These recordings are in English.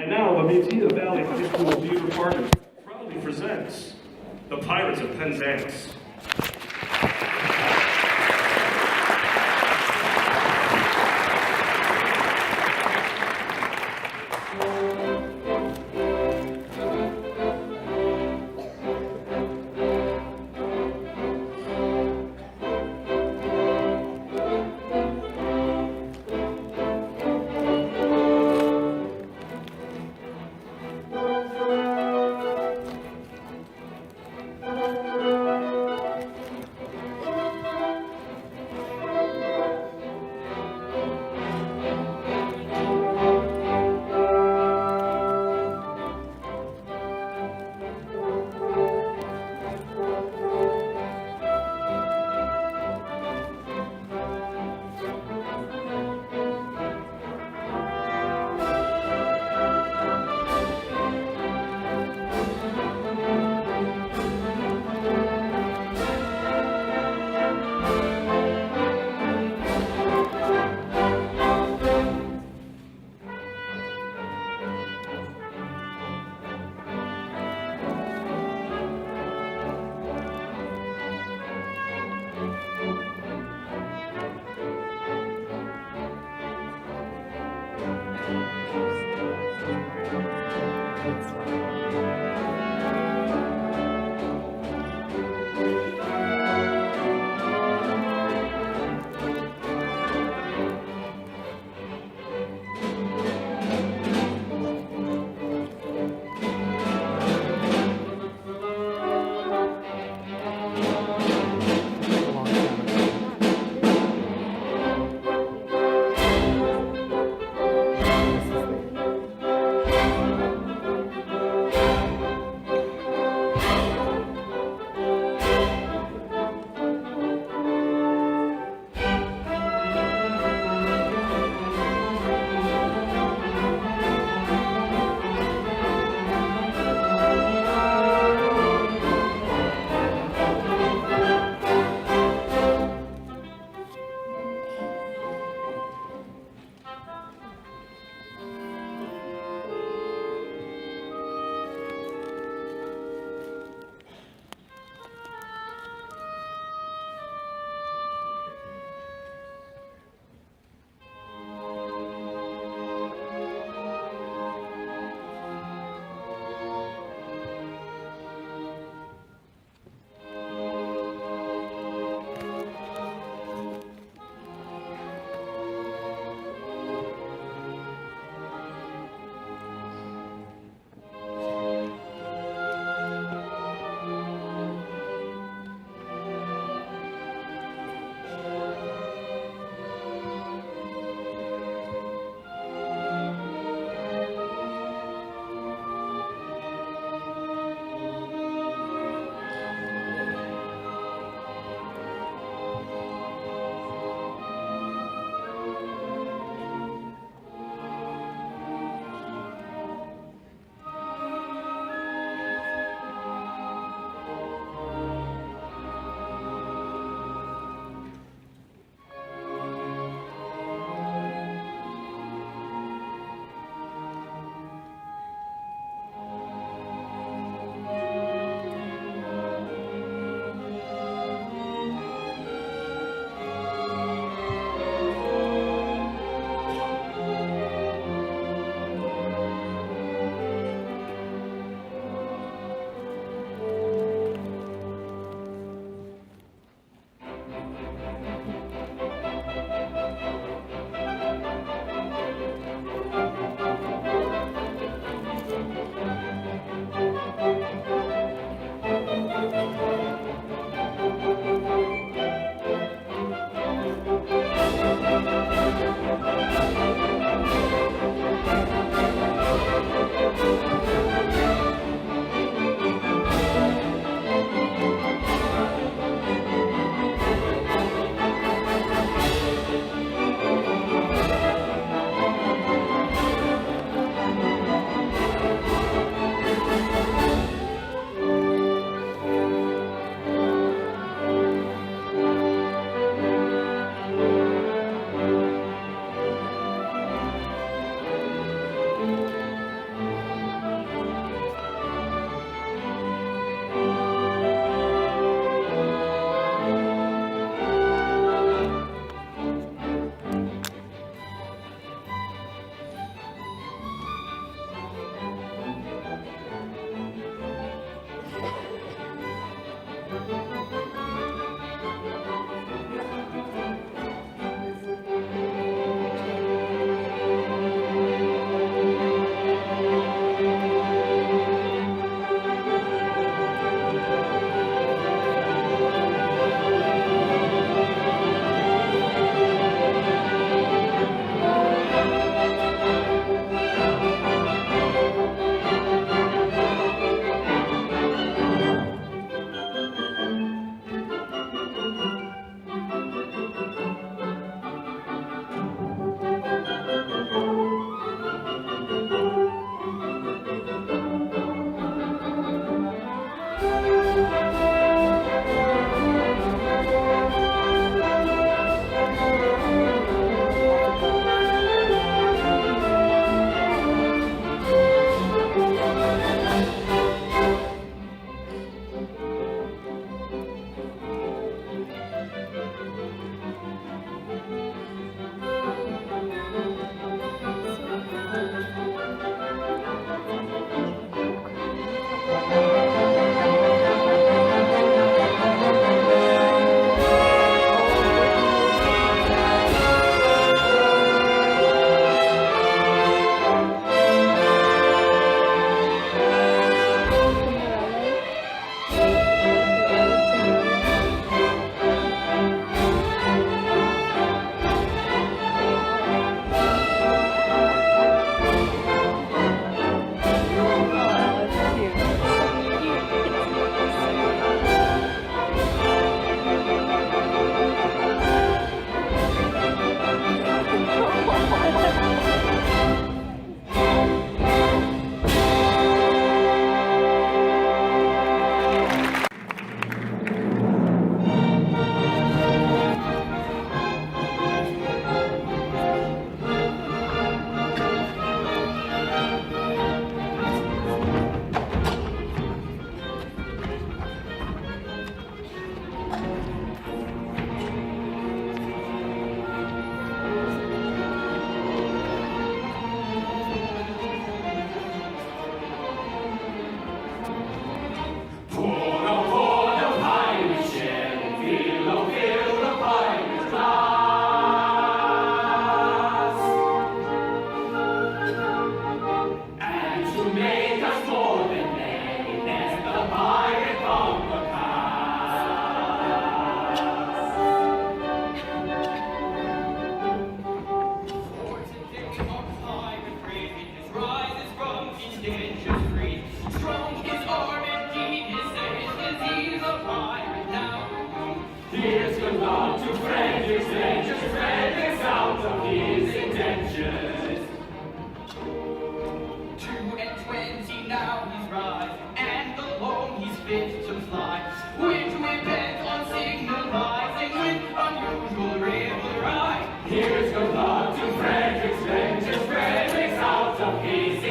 And now the Metea Valley High School Theater Department proudly presents The Pirates of Penzance.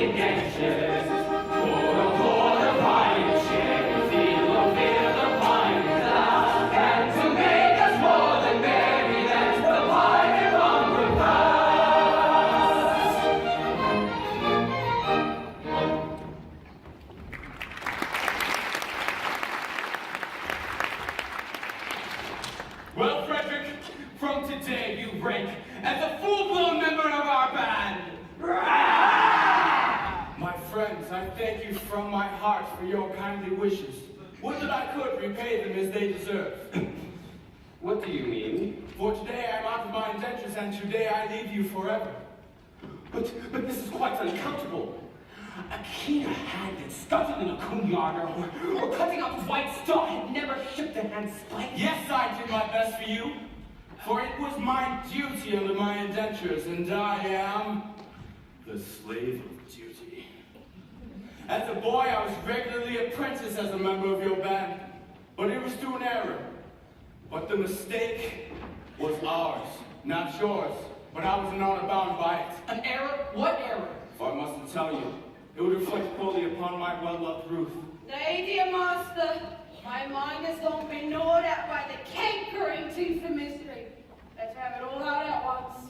indentures. Pour the pine share, feel the pine cloud. And to make us more than merry, that's the pine and bumper pass. Well, Frederick, from today you rank as a full-blown member of our band. My friends, I thank you from my heart for your kindly wishes. Would that I could repay them as they deserve. What do you mean? For today I am out of my indentures, and today I leave you forever. But this is quite unaccountable. A keener hand had started in a coon yarder or cutting up white straw had never shipped a hand spike. Yes, I did my best for you, for it was my duty under my indentures, and I am the slave of duty. As a boy, I was regularly apprenticed as a member of your band, but it was through an error. But the mistake was ours, not yours, but I was in honor bound by it. An error? What error? If I mustn't tell you, it would reflect poorly upon my well-loved Ruth. Nay, dear master, my mind has long been gnawed at by the cankering tooth of mystery. Let's have it all out at once.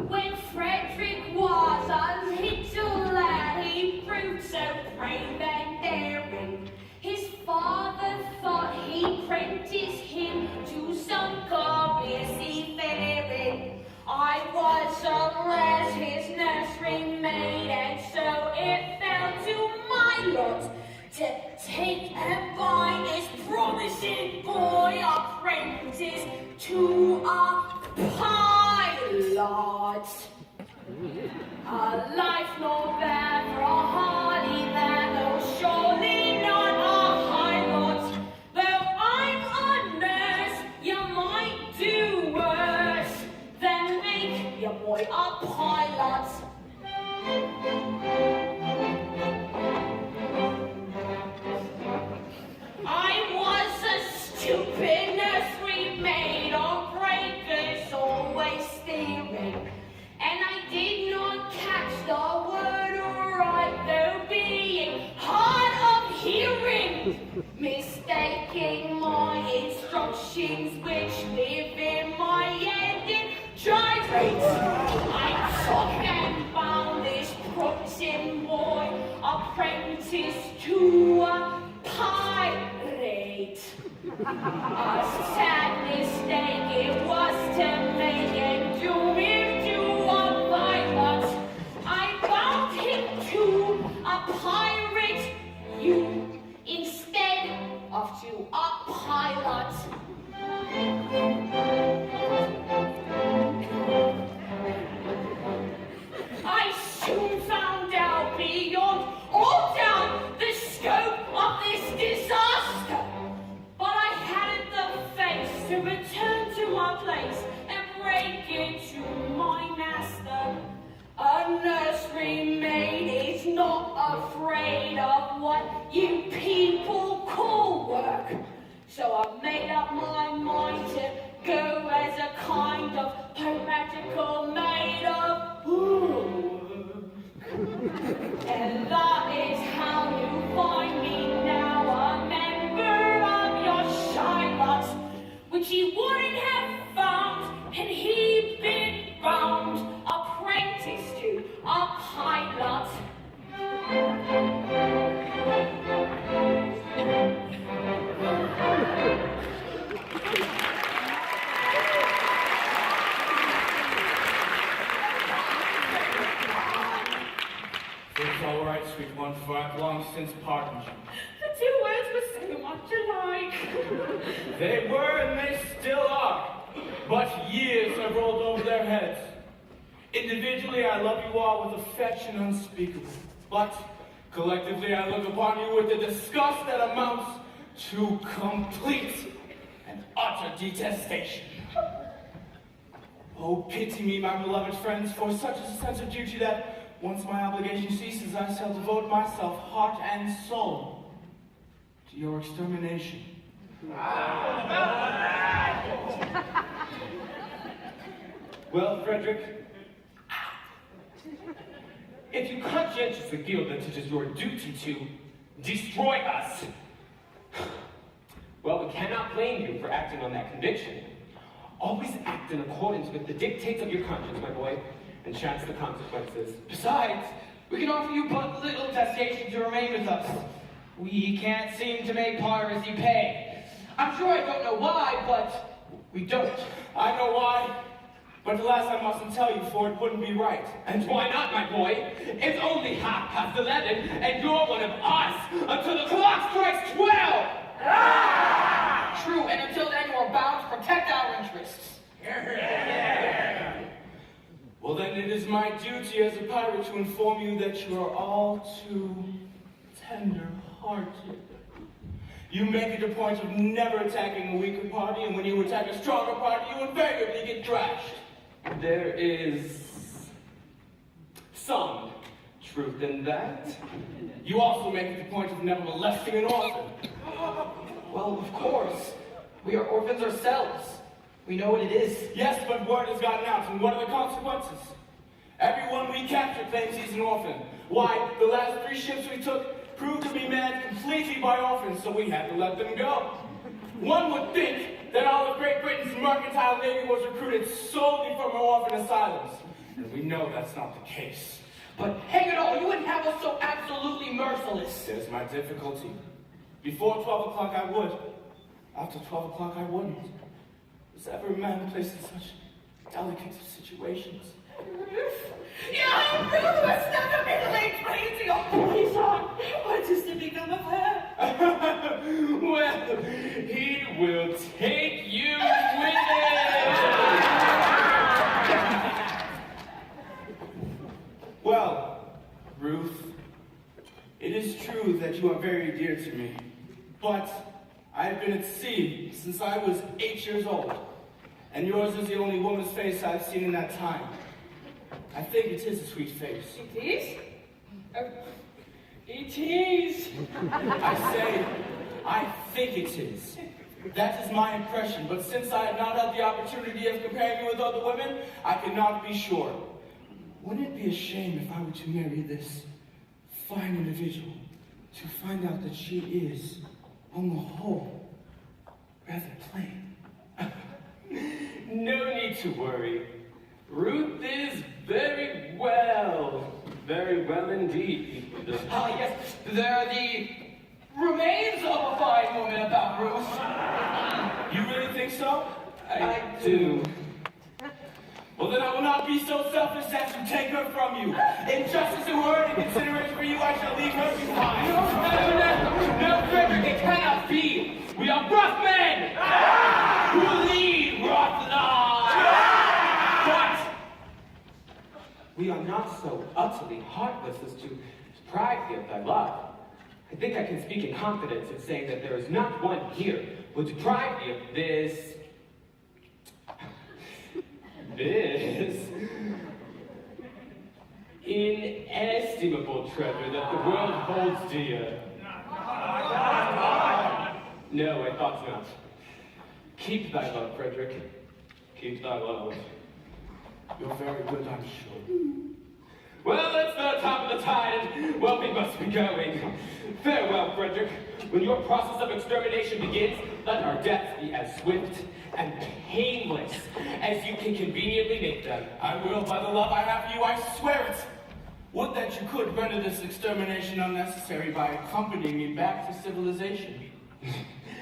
When Frederick was a little lad, he proved so brave and daring. His father thought he'd prentice him to some glorious seafaring. I was alas his nursery maid, and so it fell to my lot to take and bind this promising boy apprentice to a pilot. A life no bad for a hardy man, though surely not a high lot. Though I'm a nurse, you might do worse than make your boy a pilot. I was a stupid nursery maid, on breakers always steering, and I did not catch the word right, though being hard of hearing, mistaking my instructions which live in my head in gyrates. I took and bound this promising boy apprentice to a pirate. A sad mistake it was to make and doom him to a pilot. I bound him to a pirate, you instead of to a pilot. I soon found out beyond all doubt the scope of this disaster. But I hadn't the face to return to my place and break into my master. A nursery maid is not afraid of what you people call work. So I made up my mind to go as a kind of piratical maid of work. And that is how you find me now, a member of your Shilots, which he wouldn't have found had he been bound apprentice to a pilot. It's all right, sweet one, for I've long since pardoned you. The two words were so much alike. They were and they still are, but years have rolled over their heads. Individually, I love you all with affection unspeakable, but collectively, I look upon you with a disgust that amounts to complete and utter detestation. Oh, pity me, my beloved friends, for such is a sense of duty that once my obligation ceases, I shall devote myself, heart and soul, to your extermination. Well, Frederick, if you conscientiously feel that it is your duty to destroy us, well, we cannot blame you for acting on that conviction. Always act in accordance with the dictates of your conscience, my boy, and chance the consequences. Besides, we can offer you but little temptation to remain with us. We can't seem to make piracy pay. I'm sure I don't know why, but we don't. I know why, but alas, I mustn't tell you, for it wouldn't be right. And why not, my boy? It's only 11:30, and you're one of us until the clock strikes 12! True, and until then you are bound to protect our interests. Well, then it is my duty as a pirate to inform you that you are all too tender-hearted. You make it a point of never attacking a weaker party, and when you attack a stronger party, you invariably get trashed. There is some truth in that. You also make it a point of never molesting an orphan. Well, of course. We are orphans ourselves. We know what it is. Yes, but word has gotten out, and what are the consequences? Everyone we capture claims he's an orphan. Why, the last 3 ships we took proved to be manned completely by orphans, so we had to let them go. One would think that all of Great Britain's mercantile navy was recruited solely from orphan asylums. And we know that's not the case. But hang it all, you wouldn't have us so absolutely merciless. There's my difficulty. Before 12 o'clock I would. After 12 o'clock I wouldn't. Was ever a man placed in such delicate situations? Yeah, Ruth was stuck a middle-aged lady to your boy's on. What is to become of her? Well, he will take you with him. Well, Ruth, it is true that you are very dear to me, but I have been at sea since I was 8 years old, and yours is the only woman's face I've seen in that time. I think it is a sweet face. It is? It is. I say, I think it is. That is my impression, but since I have not had the opportunity of comparing you with other women, I cannot be sure. Wouldn't it be a shame if I were to marry this fine individual to find out that she is, on the whole, rather plain? No need to worry. Ruth is very well indeed. Yes, there are the remains of a fine woman about Ruth. You really think so? I do. Well, then I will not be so selfish as to take her from you. In justice to her and in consideration for you, I shall leave her behind. No, Frederick, it cannot be. We are rough men who lead rough lives. But we are not so utterly heartless as to deprive thee of thy love. I think I can speak in confidence in saying that there is not one here who will deprive thee of this inestimable treasure that the world holds dear. No, I thought not. Keep thy love, Frederick. Keep thy love. You're very good, I'm sure. Well, it's the top of the tide, and, well, we must be going. Farewell, Frederick. When your process of extermination begins, let our deaths be as swift and painless as you can conveniently make them. I will, by the love I have for you, I swear it. Would that you could render this extermination unnecessary by accompanying me back to civilization.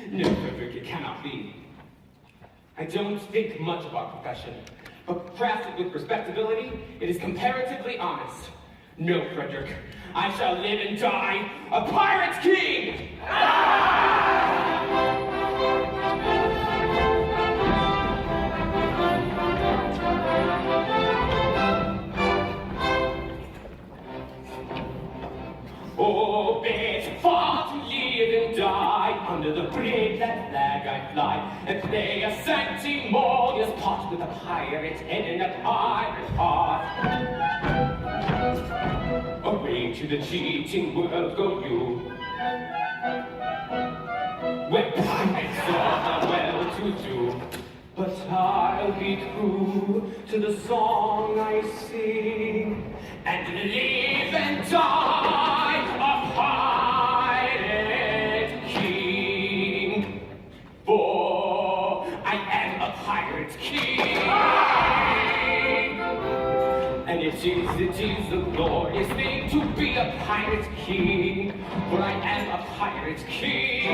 No, Frederick, it cannot be. I don't think much of our profession, but crafted with respectability, it is comparatively honest. No, Frederick, I shall live and die a pirate's king! Oh, it's far to live and die under the brave that flag I fly and play a sanctimonious part with a pirate head and a pirate heart. Away to the cheating world go you, where pirates are well to do. But I'll be true to the song I sing, and live and die a pirate king. For I am a pirate king. And it is a glorious thing to be a pirate king. For I am a pirate king. A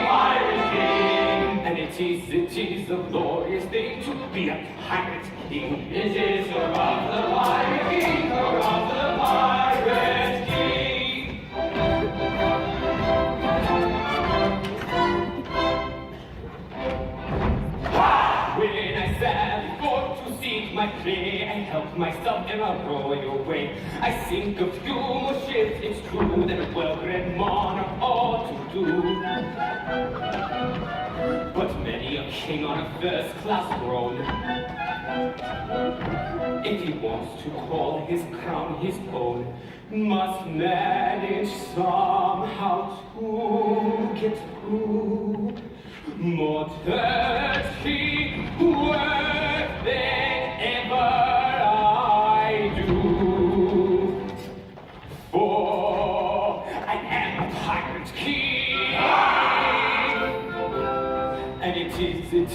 pirate king. And it is a glorious thing to be a pirate king. It is the of the pirate king, the of the pirate king. When I sat forth to seek my prey, I help myself in a royal way. I think of few more ships, it's true, than a well-bred monarch ought to do. But many a king on a first-class throne, if he wants to call his crown his own, must manage somehow to get through more dirty work than ever I do. For I am a pirate king, and it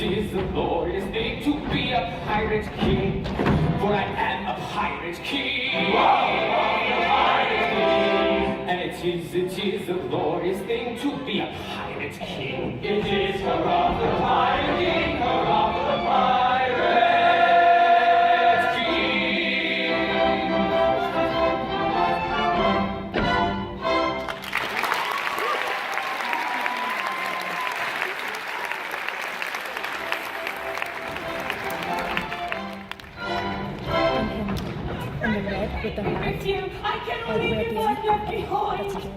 is a glorious thing to be a pirate king. For I am a pirate king, and it is a glorious thing to be a pirate king. It is her of the pirate king, her of the pirate And the red with the heart. With you, I cannot leave you left behind.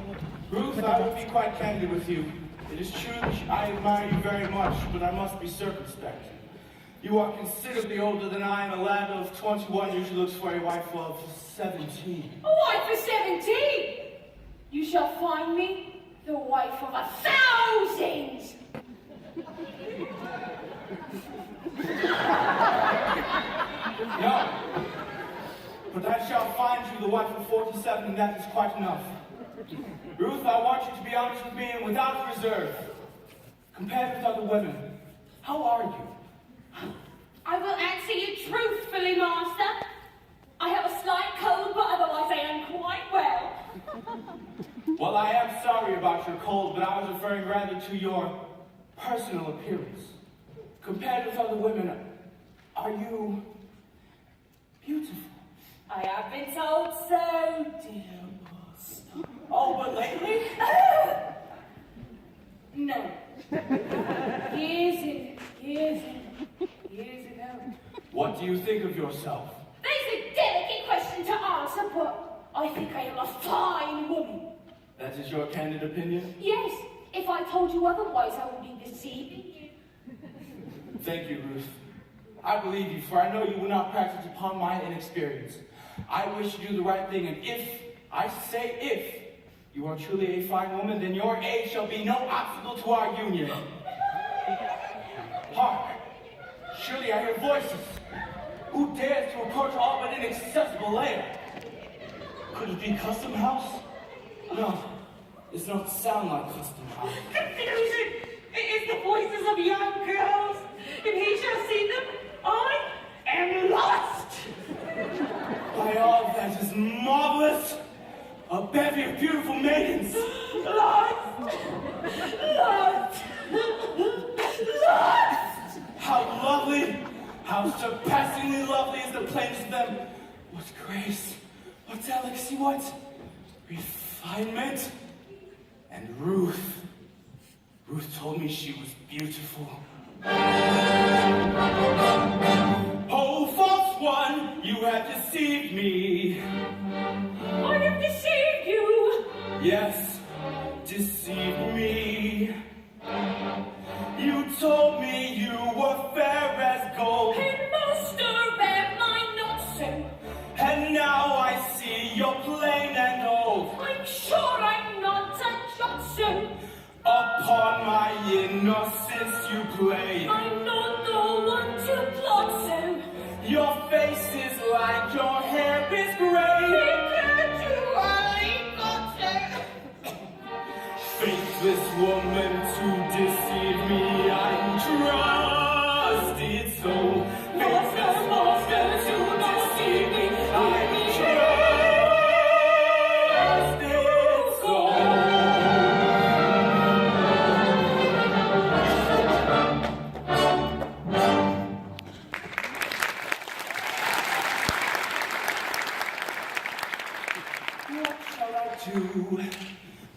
Ruth, I will be quite candid with you. It is true that I admire you very much, but I must be circumspect. You are considerably older than I, and a lad of 21 usually looks for a wife of 17. A wife of 17? You shall find me the wife of 1,000. No. But I shall find you the wife of 47, and that is quite enough. Ruth, I want you to be honest with me and without reserve. Compared with other women, how are you? I will answer you truthfully, master. I have a slight cold, but otherwise I am quite well. Well, I am sorry about your cold, but I was referring rather to your personal appearance. Compared with other women, are you beautiful? I have been told so, dear master. Oh, but lately? No. Years ago. What do you think of yourself? That is a delicate question to answer, but I think I am a fine woman. That is your candid opinion? Yes, if I told you otherwise, I would be deceiving you. Thank you, Ruth. I believe you, for I know you will not practice upon my inexperience. I wish to do the right thing, and if, I say if, you are truly a fine woman, then your age shall be no obstacle to our union. Hark! Surely I hear voices. Who dares to approach all but inaccessible lair? Could it be Custom House? No, it does not sound like Custom House. Confusion! It is the voices of young girls. If he shall see them, I am lost. By all that is marvelous, a bevy of beautiful maidens. Lost! Lost! Lost! How lovely, how surpassingly lovely is the plainest of them. What grace, what delicacy, what refinement. And Ruth told me she was beautiful. Oh, false one, you have deceived me. I have deceived you. Yes, deceived me. You told me you were fair as gold. And master, am I not so? And now I see you're plain and old. I'm sure I'm not a Johnson. Upon my innocence you play. I'm not do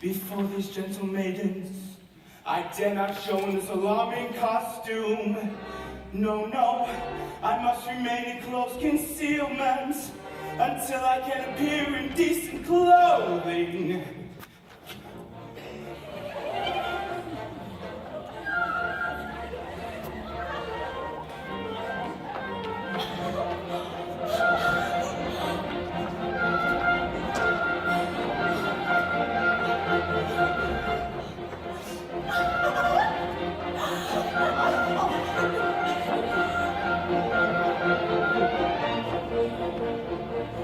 before these gentle maidens? I dare not show in this alarming costume. No, no, I must remain in close concealment until I can appear in decent clothing.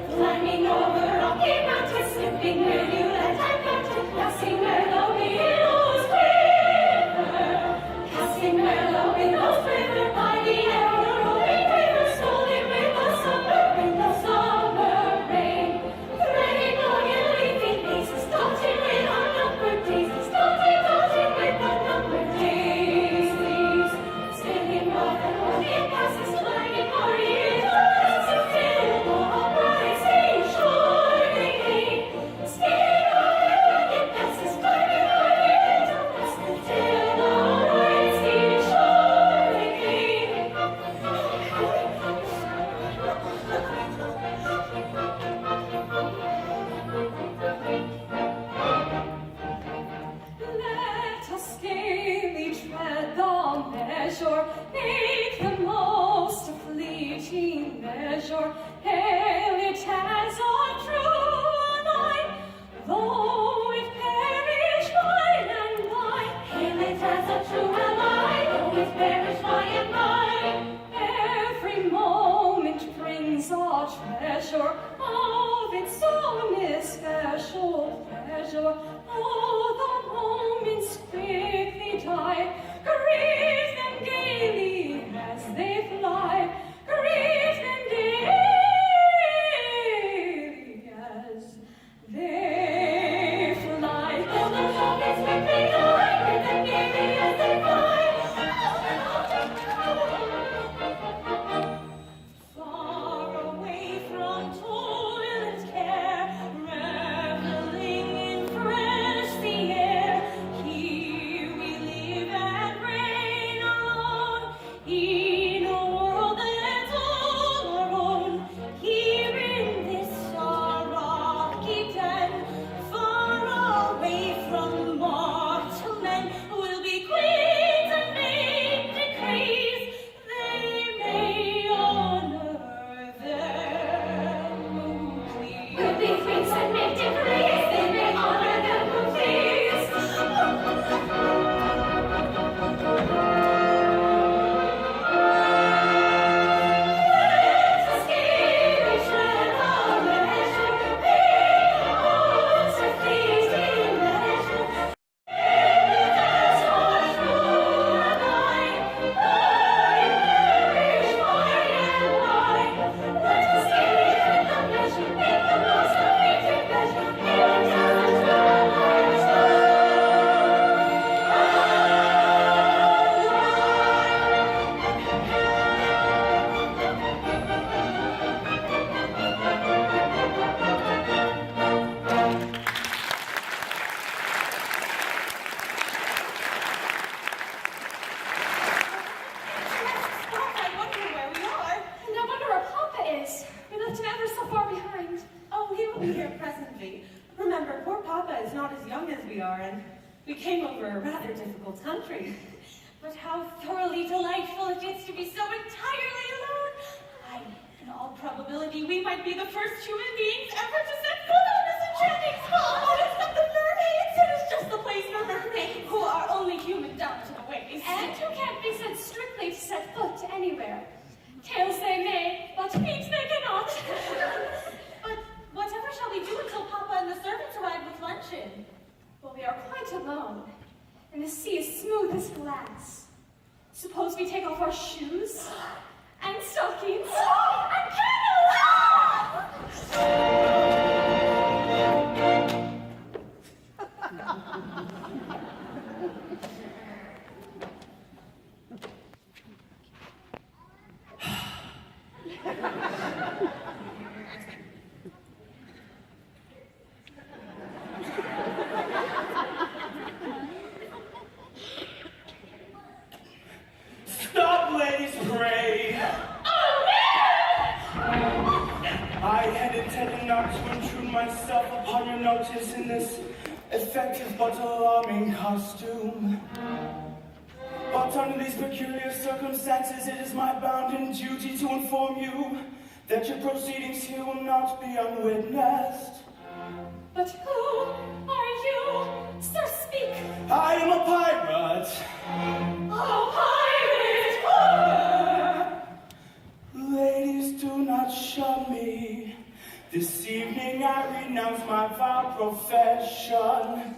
Climbing over rocky mountains, slipping rivulet and fountain, passing mellow billows quiver, passing mellow billows quiver by the ever-rolling river, strolling with the summer rain, threading long and leafy mazes, dotted with unnumbered daisies, dotted with unnumbered daisies, spinning rough and rough passes, clanging hurrying passes, still more bright, still shining, still rugged passes, climbing hurrying passes, still more bright, still Let us gaily tread the measure, make the most of fleeting leisure, hail it as our true light, though it perish by and by. Hail it as a true ally, though it perish by and by. Every moment brings a treasure of its own especial pleasure. Oh, the moments quickly die, grieve them gaily as they fly, grieve them gaily as they fly. Oh, the moments quickly die, grieve them gaily as they fly. Far away from toil and care, reveling in fresh sea air, here we live and reign alone, in a world that's all our own, here in this our rocky den, far away from mortal men, we'll be queens and make decrees, they may honor them who please. We'll be queens and make decrees, they may honor them who please. Let us gaily tread our measure, be ours a fleeting leisure. Hail it as our true ally, though it perish by and by. Let us gaily tread the measure, make the most of fleeting pleasure. Hail it as our true I wonder where we are. And I wonder where Papa is. We left him ever so far behind. Oh, he will be here presently. Remember, poor Papa is not as young as we are, and we came over a rather difficult country. But how thoroughly delightful it is to be so entirely alone. In all probability, we might be the first human beings ever to set foot on this enchanting spot. Oh, it's not the mermaids. It is just the place for mermaids, who are only human down to the waist. And who can't be sent strictly to set foot anywhere. Tails they may, but feet they cannot. But whatever shall we do until Papa and the servants arrive with luncheon? Well, we are quite alone, and the sea is smooth as glass. Suppose we take off our shoes and stockings and candles. myself upon your notice in this effective but alarming costume. But under these peculiar circumstances, it is my bounden duty to inform you that your proceedings here will not be unwitnessed. But who are you? Sir, speak. I am a pirate. Oh, pirate! Ladies, do not shun me. This evening I renounce my vile profession.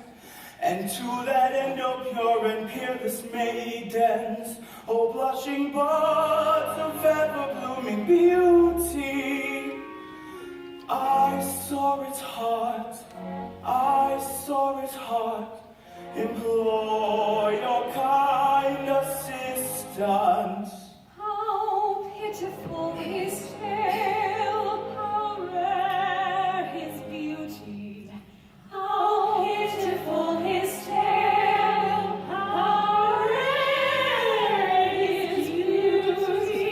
And to that end, O pure and peerless maidens, O blushing buds of ever-blooming beauty, I saw its heart, implore your kind assistance. How pitiful his tale, how rare his beauty. How pitiful his tale, how rare his beauty.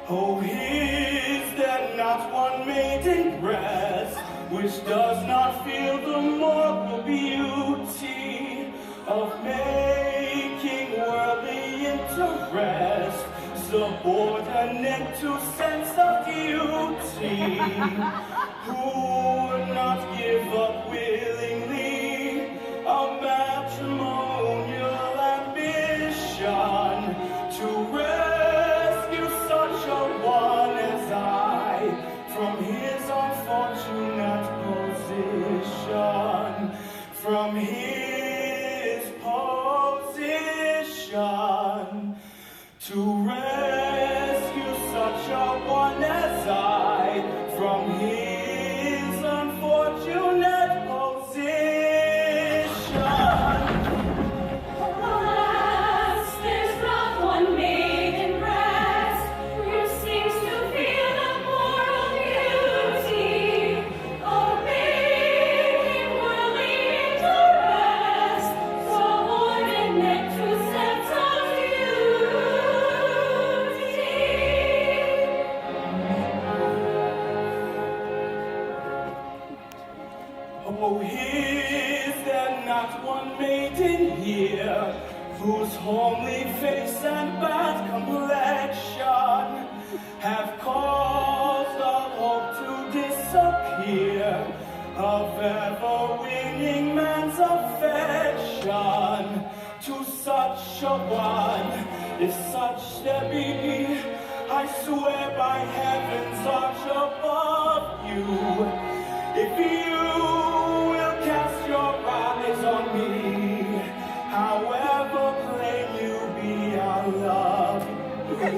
Oh, is there not one maiden breast which does not feel the mortal beauty of making worldly interest subordinate to sense of duty? Who would not give up willingly a matrimonial ambition to rescue such a one as I from his unfortunate position, from his position, to rescue such a one as I from his unfortunate position. Alas, there's not one maiden breast who seems to feel the moral beauty of making worldly interest subordinate to sense of duty. Oh, is there not one maiden here whose homely face and bad complexion have caused all hope to disappear of ever-winning man's affection? To such a one, if such there be, I swear by heaven's arch above you, if you will cast your eyes on me, however plain you be, I love you.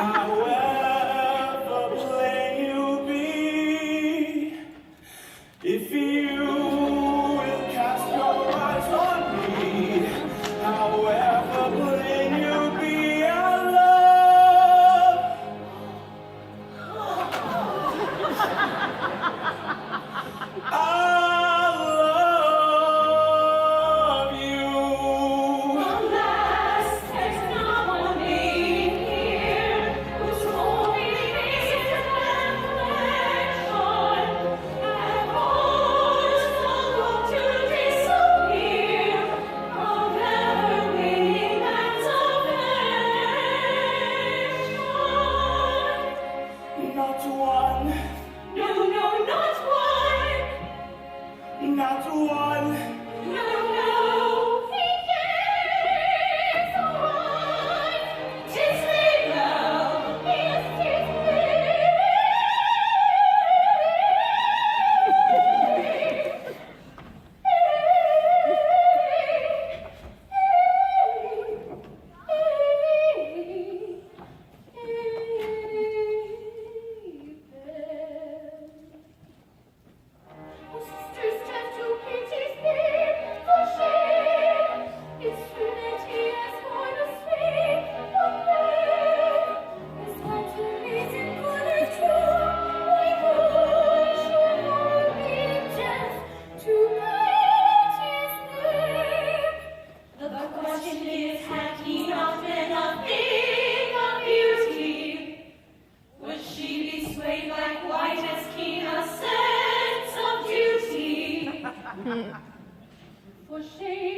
However plain you be, if you will cast your eyes on me, however plain you be, I love. I love you. Alas, there's not one maiden here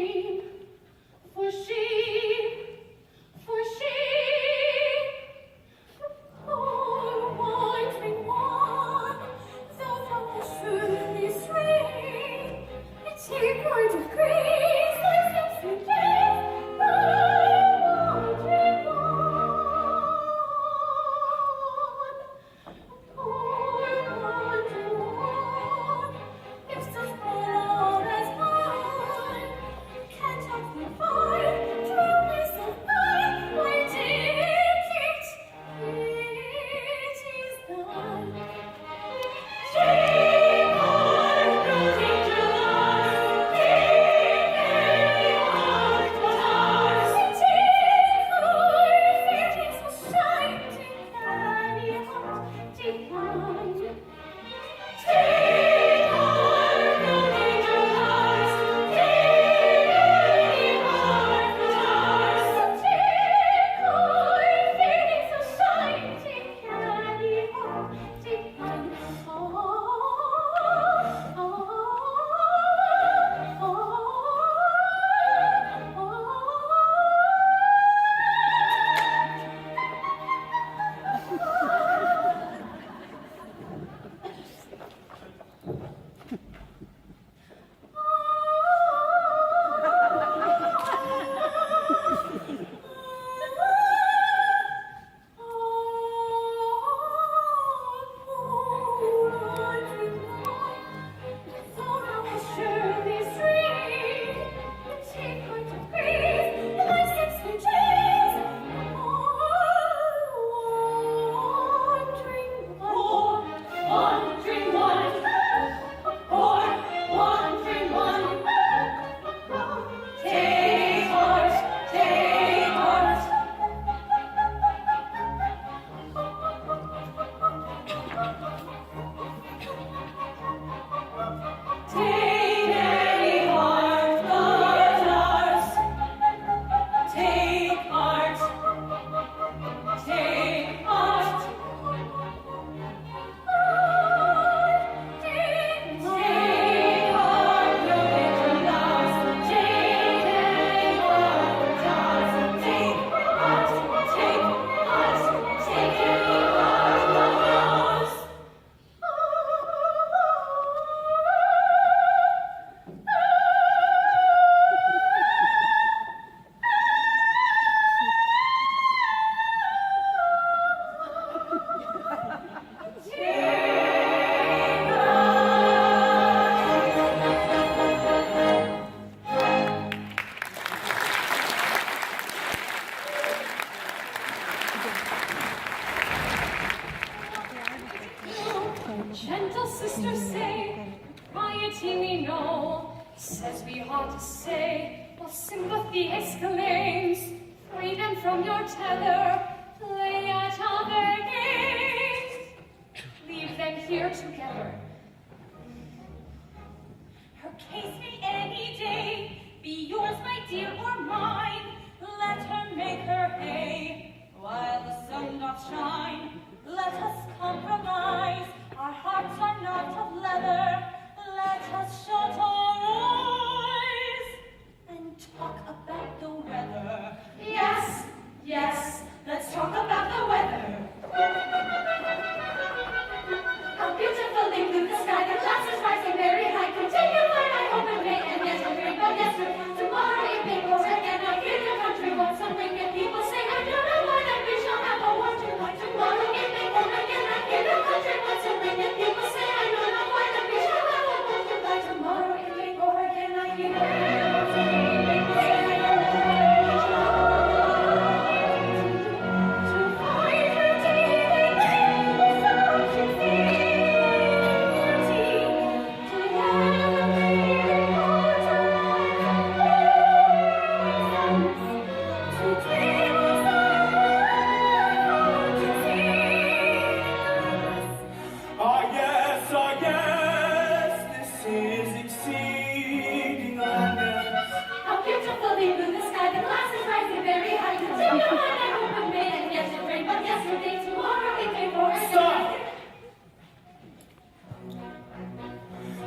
stream. For she, oh, wine, drink wine, though thou wilt surely stray. Take wine to grace, thy steps in faith, wine, drink wine. Pour wine, drink wine, if such love as mine can't help the fire, truly so fine, why take it? It is thine. Take heart, no danger lies. Take any heart but ours. Take heart, fear is so shine. Take any heart divine. Take heart, no danger lies. Take any heart but ours. Take heart, fear is so shine. Take any heart divine. Gentle sister, say, piety we know, says we ought to say, while sympathy exclaims, freedom from your tether, play at other games. Leave them here together. Her case may any day be yours, my dear, or mine. Let her make her hay while the sun doth shine. Let us compromise. Our hearts are not of leather. Let us shut our eyes and talk about the weather. Yes, yes, let's talk about the weather. How beautifully blue the sky, the clouds are rising very high. Continue fine, I hope and may, and yes, I'm very but yes, tomorrow it may go again. I hear the country wants something, and people say, I don't know why that we shall have a war tonight. Tomorrow it may go again. I hear the country wants something, and people say, I don't know why that we shall have a war tonight. Tomorrow it may go again. I hear the country wants something, and people say, I don't know why that we shall have a war tonight. To find her daily, so she sees.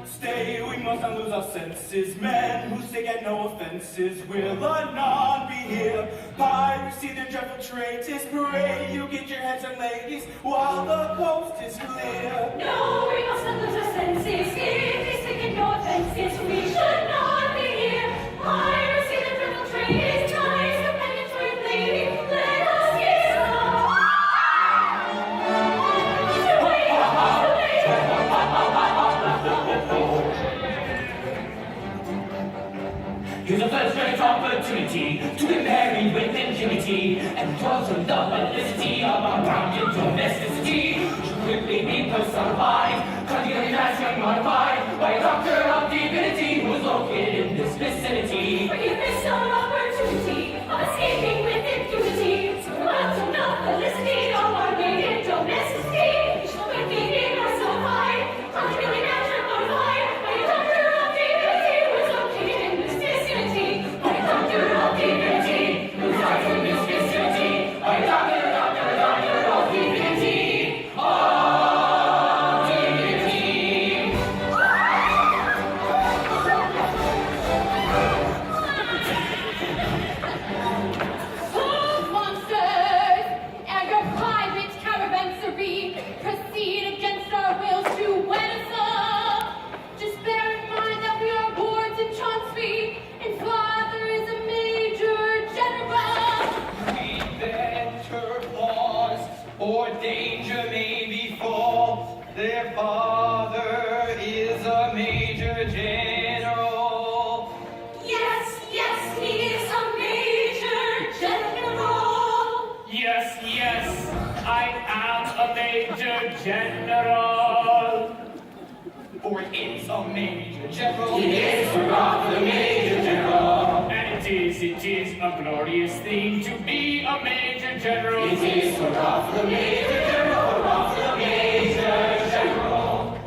Stay, we mustn't lose our senses. Men who they get no offenses. Will anon be here? Piracy, their dreadful trait is parade. You get your handsome ladies while the coast is clear. No, we must not lose our senses. If these they get no offenses, we should not be here. Piracy, the dreadful trait is nice. Companions for your lady, let us hear. Here's a first great opportunity to get married with impunity and draw some love and felicity of our rounded domesticity. Should quickly be personified, conjugally naturally modified by a doctor of divinity who is located in this vicinity. But give me some opportunity of escaping with impunity. So want some love, felicity of our maiden domesticity. Shall we be personified, conjugally naturally modified by a doctor of divinity who is located in this vicinity. By a doctor of divinity who resides in this vicinity. By a doctor of divinity. Some monsters and your private caravanserai proceed against our wills to wed us up. Just bear in mind that we are wards in Chauncey, and father is a major general. We better pause, or danger may befall. Their father is a major general. Yes, yes, he is a major general. Yes, yes, I am a major general. Or it's a major general. It is hurrah for the major general. And it is a glorious thing to be a major general. It is hurrah for the major general, hurrah for the major general.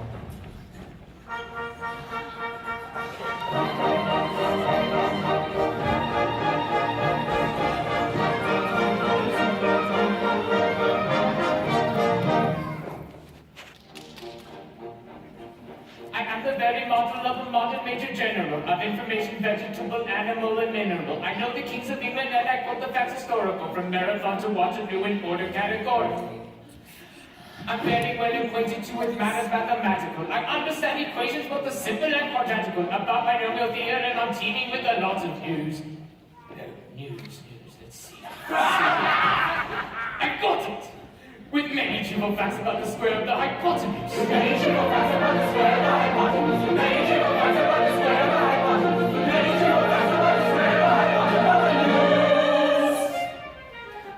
I am the very model of a modern major general of information, vegetable, animal, and mineral. I know the kings of England and I quote the facts historical from Marathon to Waterloo in order categorically. I'm very well acquainted too with matters mathematical. I understand equations both the simple and quadratical about binomial theory and I'm teeming with a lot of news. News, let's see. I got it! With many trivial facts about the square of the hypotenuse. With many trivial facts about the square of the hypotenuse. With many trivial facts about the square of the hypotenuse. With many trivial facts about the square of the hypotenuse.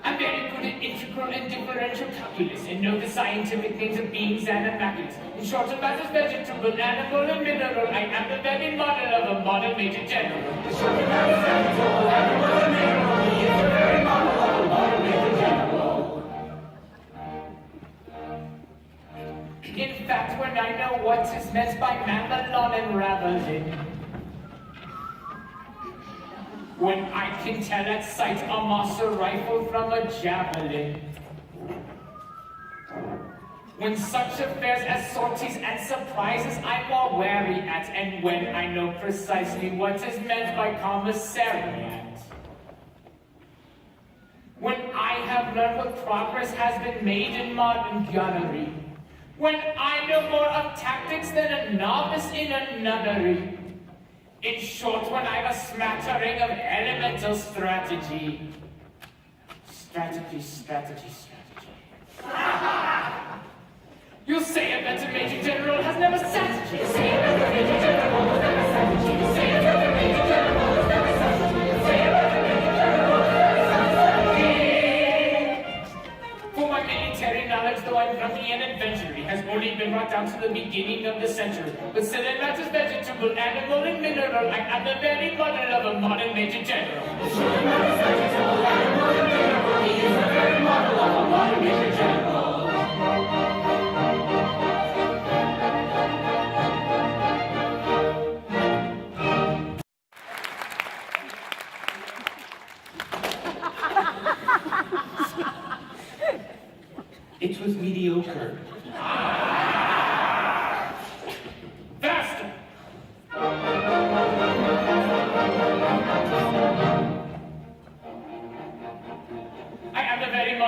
I'm very good at integral and differential calculus and know the scientific names of beings and animals. In short, about this vegetable, animal, and mineral, I am the very model of a modern major general. The short about this vegetable, animal, and mineral, he is the very model of a modern major general. In fact, when I know what is meant by Mamelon and Ravelin, when I can tell at sight a Moser rifle from a javelin, when such affairs as sorties and surprises I'm more wary at, and when I know precisely what is meant by commissariat, when I have learned what progress has been made in modern gunnery, when I know more of tactics than a novice in a nunnery. In short, when I've a smattering of elemental strategy. Strategy. You'll say a better major general has never sat. You say a better major general has never sat. You say a better major general has never sat. You say a better major general has never sat. For my military knowledge, though I'm grumpy and adventurous, has only been brought down to the beginning of the century. But still in matters vegetable, animal, and mineral, I am the very model of a modern major general. Still in matters vegetable, animal, and mineral, he is the very model of a modern major general. It was mediocre. Faster!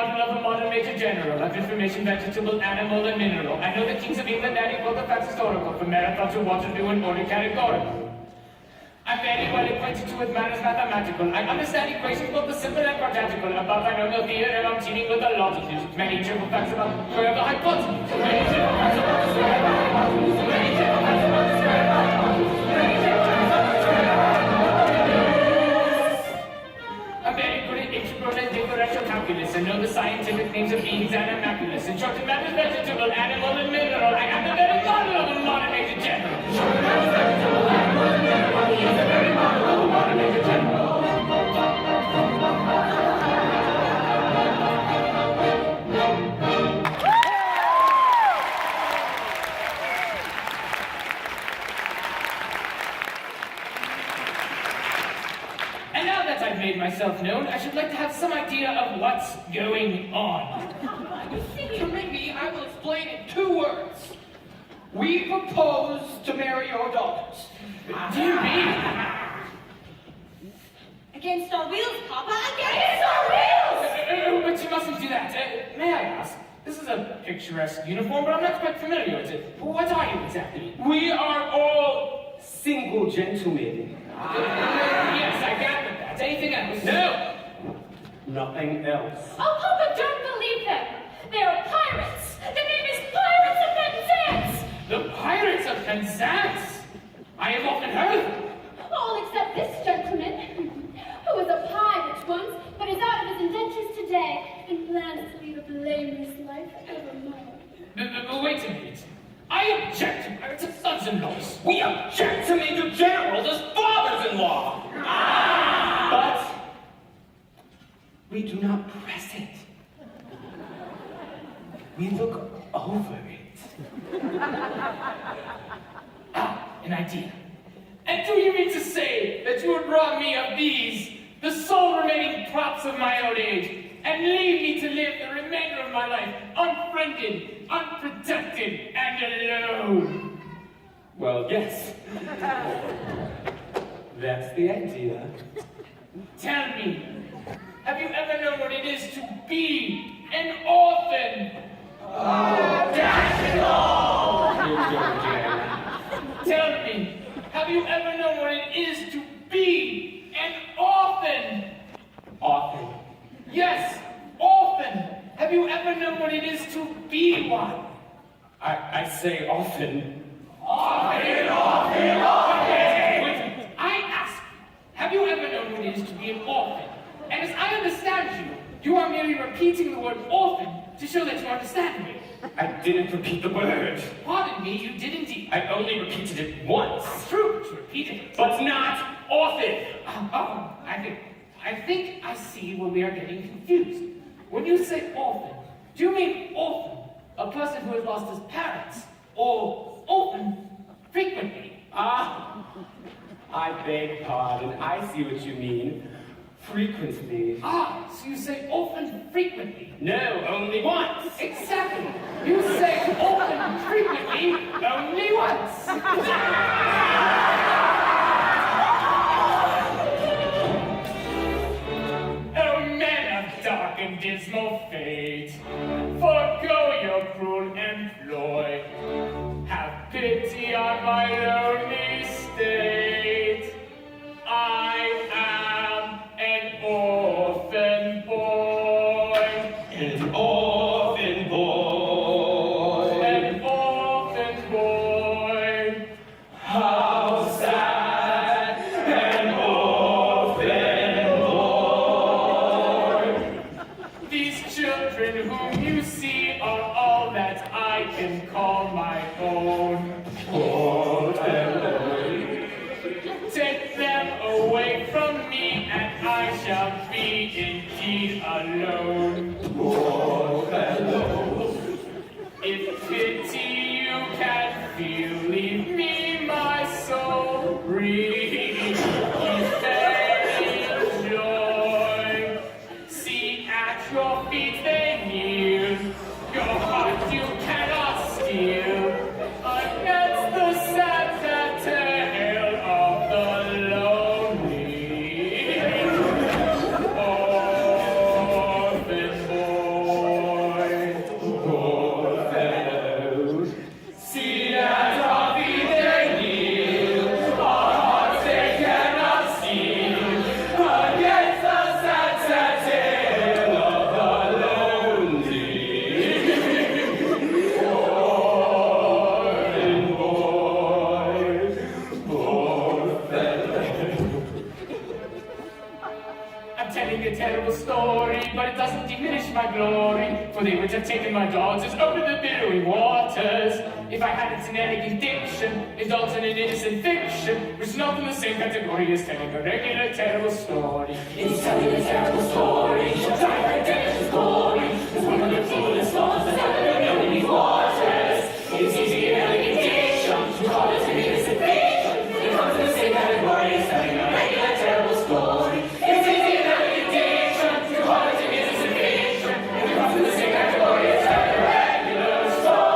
model of a modern major general of information, vegetable, animal, and mineral. I know the kings of England and equal the facts historical, from Marathon to Waterloo and order categorical. I'm very well acquainted too with matters mathematical. I understand equations both the simple and quadratical. Above I know no theory, and I'm teeming with a lot of news. Many trivial facts about the square of the hypotenuse. Many trivial facts about the square of the hypotenuse. Many trivial facts about the square of the hypotenuse. Many trivial facts about the square of the hypotenuse. I'm very good at integral and differential calculus, and know the scientific names of beings and immaculus. In short, in matters vegetable, animal, and mineral, I am the very model of a modern major general. In short, in matters vegetable, animal, and mineral, he is the very model of a modern major general. And now that I've made myself known, I should like to have some idea of what's going on. You see, maybe I will explain in 2 words. We propose to marry your daughters. Dear me. Against our wheels, Papa, Against our wheels! But you mustn't do that. May I ask? This is a picturesque uniform, but I'm not quite familiar with it. What are you exactly? We are all single gentlemen. Yes, I gathered that. Anything else? No! Nothing else. Oh, Papa, don't believe them. They are pirates. The name is Pirates of Penzance. The Pirates of Penzance? I have often heard of them. All except this gentleman, who was a pirate once, but is out of his indentures today, and plans to lead a blameless life evermore. Wait a minute. I object to pirates as sons-in-laws. We object to Major Generals as fathers-in-law! But we do not press it. We look over it. An idea. And do you mean to say that you would rob me of these, the sole remaining props of my old age, and leave me to live the remainder of my life unfriended, unprotected, and alone? Well, yes. That's the idea. Tell me, have you ever known what it is to be an orphan? Tell me, have you ever known what it is to be an orphan? Often. Yes, orphan. Have you ever known what it is to be one? I say often. Orphan. Wait, I ask, have you ever known what it is to be an orphan? And as I understand you, you are merely repeating the word orphan to show that you understand me. I didn't repeat the word. Pardon me, you did indeed. I only repeated it once. True, but you repeated it. But not often. I think I see where we are getting confused. When you say orphan, do you mean orphan, a person who has lost his parents, or orphan frequently? I beg pardon. I see what you mean. Frequently. So you say orphan frequently? No, only once. Exactly. You say orphan frequently, only once. Oh, men of dark and dismal fate, forgo your cruel employ. Have pity on my lonely state. I am an orphan boy. An orphan boy. An orphan boy. How sad. An orphan boy. These children whom you see are all that I can call my own. Take them away from me, and I shall be indeed alone. If pity you can feel, leave me my soul. Breathe, joy. See at your feet they kneel. Your heart you cannot steal. Against the sad tale of the lonely orphan boy. I'm telling a terrible story, but it doesn't diminish my glory, for they would have taken my daughters over the billowing waters. If I hadn't an elegant diction, indulged in an innocent fiction, which is not in the same category as telling a regular terrible story. It's telling a terrible story, trying to diminish his glory. It's one of the coolest songs that's ever been known in these waters. It's easy and elegant diction, to call it an innocent fiction. It comes in the same category as telling a regular terrible story. It's easy and elegant diction, to call it an innocent fiction. It comes in the same category as telling a regular story.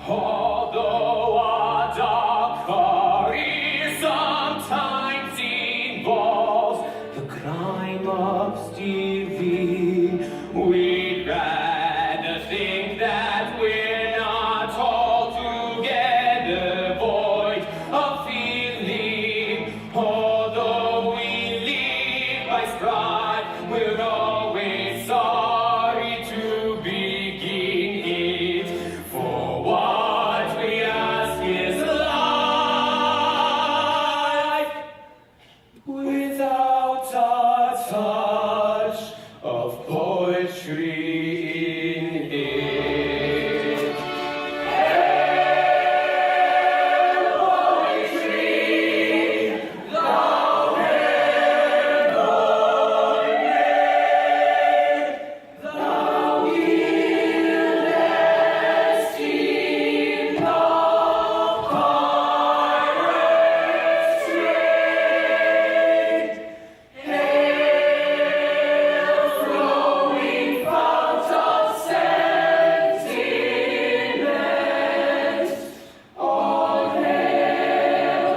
Although a dark story sometimes involves the crime of stealing, we'd rather think that we're not altogether void of feeling. Although we live by strife, we're always sorry to begin it. For what we ask is life without a touch of poetry in it. Hail poetry, thou hair born maid, thou wieldest in the pirate's trade. Hail, flowing fount of sentiment. All hail,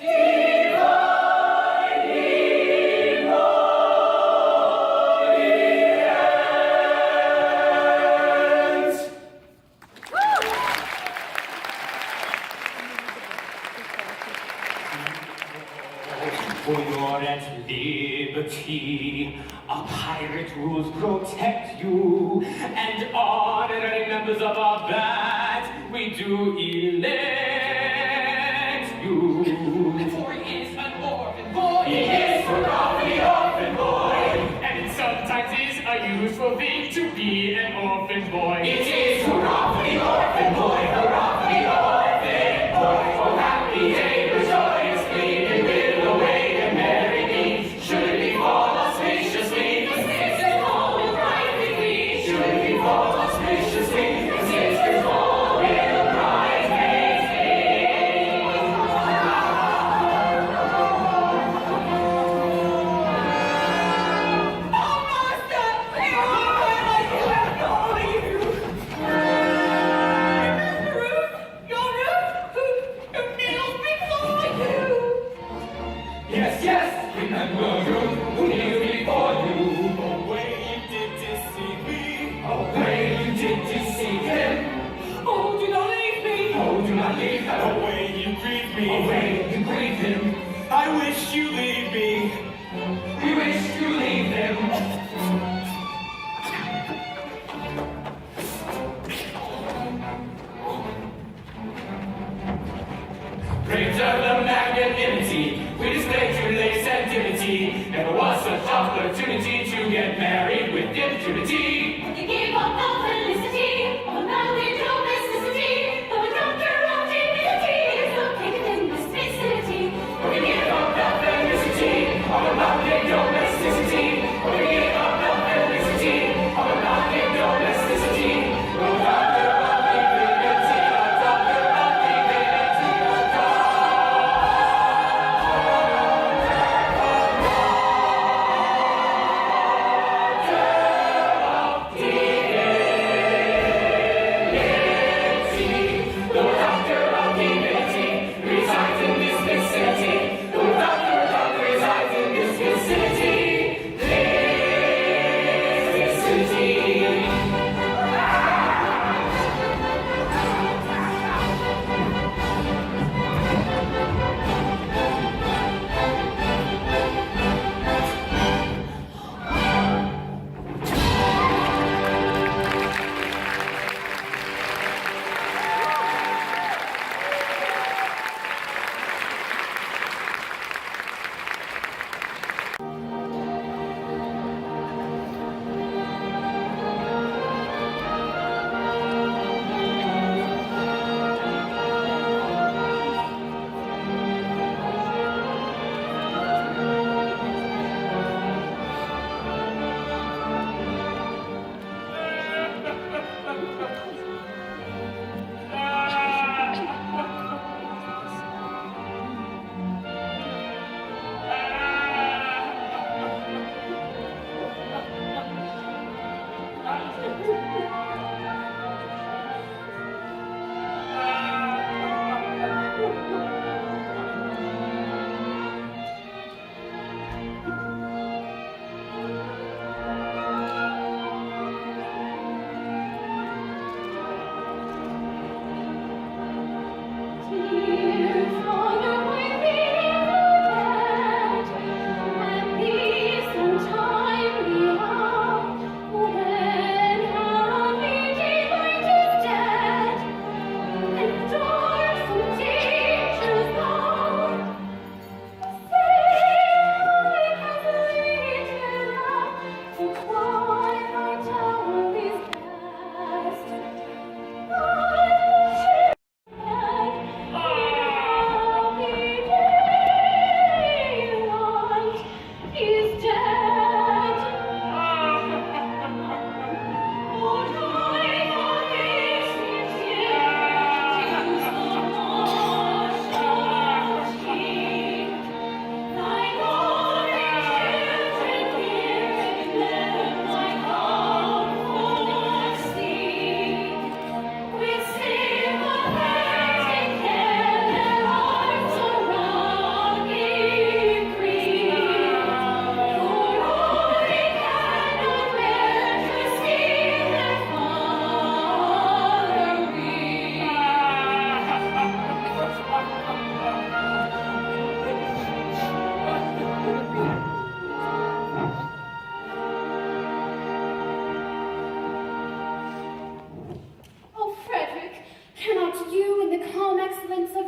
dividing Orient. For you're at liberty, a pirate rules protect you, and honorary members of our band, we do elect you. For he is an orphan boy. He is for God the orphan boy. And it sometimes is a useful thing to be an orphan boy. It is hurrah for the orphan boy, hurrah for the orphan boy. Oh, happy day, rejoice, glee, and will await and merry be. Should it befall us graciously, the sisters all will brightly gleam. Should it befall us graciously, the sisters all will brightly gleam. Oh, master, you are where I can't believe you. Ruth, your Ruth, who kneels before you. Yes, yes, remember Ruth, who kneels before you. The way you did deceive me. Oh, way you did deceive him. Oh, do not leave me. Oh, do not leave The her. way you grieve me. Oh, way you grieve him. I wish you leave me. We wish to leave him. Preserve the magnanimity, we display to lace and dignity. Never was such opportunity to get married with impunity. You gave up the felicity of a manly domesticity, though a doctor of divinity is located in this vicinity. We give up the felicity of a mountain domesticity. We give up the felicity of a mountain domesticity. Oh, doctor of divinity, a doctor of divinity, a doctor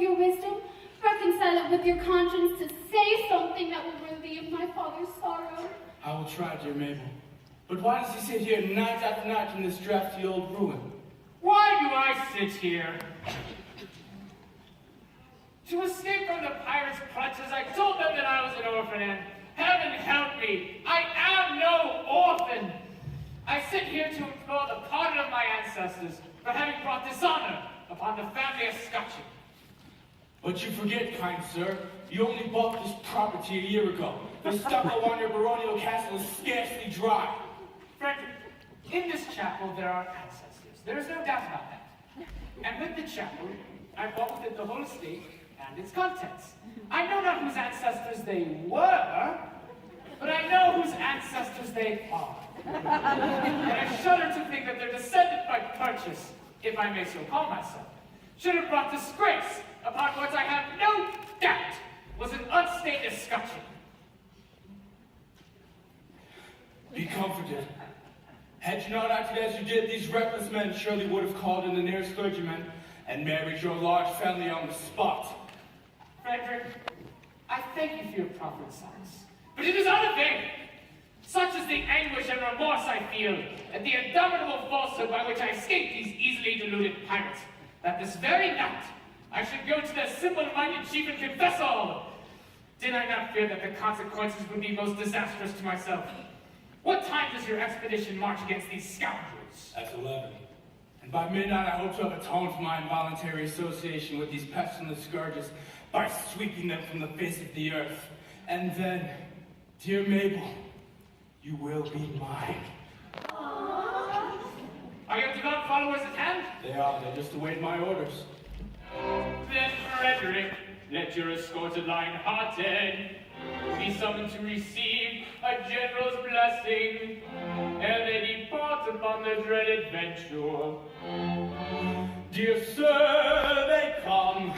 your wisdom, reconcile it with your conscience to say something that will relieve my father's sorrow. I will try, dear Mabel. But why does he sit here night after night in this drafty old ruin? Why do I sit here? To escape from the pirates' clutches, I told them that I was an orphan, and heaven help me, I am no orphan. I sit here to implore the pardon of my ancestors for having brought dishonor upon the family of Scutcheon. But you forget, kind sir, you only bought this property a year ago. The stucco on your baronial castle is scarcely dry. Frederick, in this chapel there are ancestors. There is no doubt about that. And with the chapel, I bought with it the whole estate and its contents. I know not whose ancestors they were, but I know whose ancestors they are. And I shudder to think that their descendant by purchase, if I may so call myself, should have brought disgrace upon what I have no doubt was an unstained escutcheon. Be comforted. Had you not acted as you did, these reckless men surely would have called in the nearest clergyman and married your large family on the spot. Frederick, I thank you for your proffered solace, but it is unavailing. Such is the anguish and remorse I feel at the indomitable falsehood by which I escaped these easily deluded pirates, that this very night I should go to their simple-minded chief and confess all. Did I not fear that the consequences would be most disastrous to myself? What time does your expedition march against these scoundrels? At 11. And by midnight I hope to have atoned for my involuntary association with these pestilent scourges by sweeping them from the face of the earth. And then, dear Mabel, you will be mine. Are your devout followers at hand? They are. They just await my orders. Then, Frederick, let your escorted lion-hearted be summoned to receive a general's blessing ere they depart upon their dread adventure. Dear sir, they come.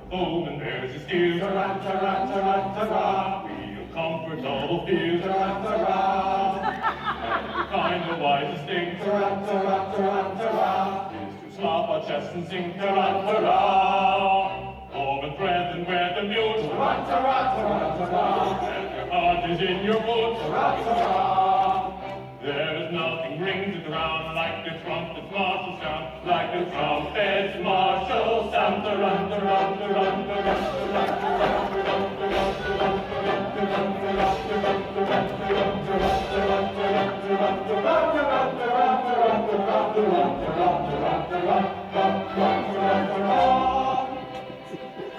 Home and there's his dear ta-ra-ta-ra-ta-ra-ta-ra. We'll comfort all fears, ta-ra-ta-ra. And the kind of wisest thing, ta-ra-ta-ra-ta-ra-ta-ra, is to slap our chests and sing, ta-ra-ta-ra. Home and brethren, wear the mule, ta-ra-ta-ra-ta-ra-ta-ra. And your heart is in your boot, ta-ra-ta-ra. There is nothing rings it round like the trumpet's martial sound, like the trumpet's martial sound.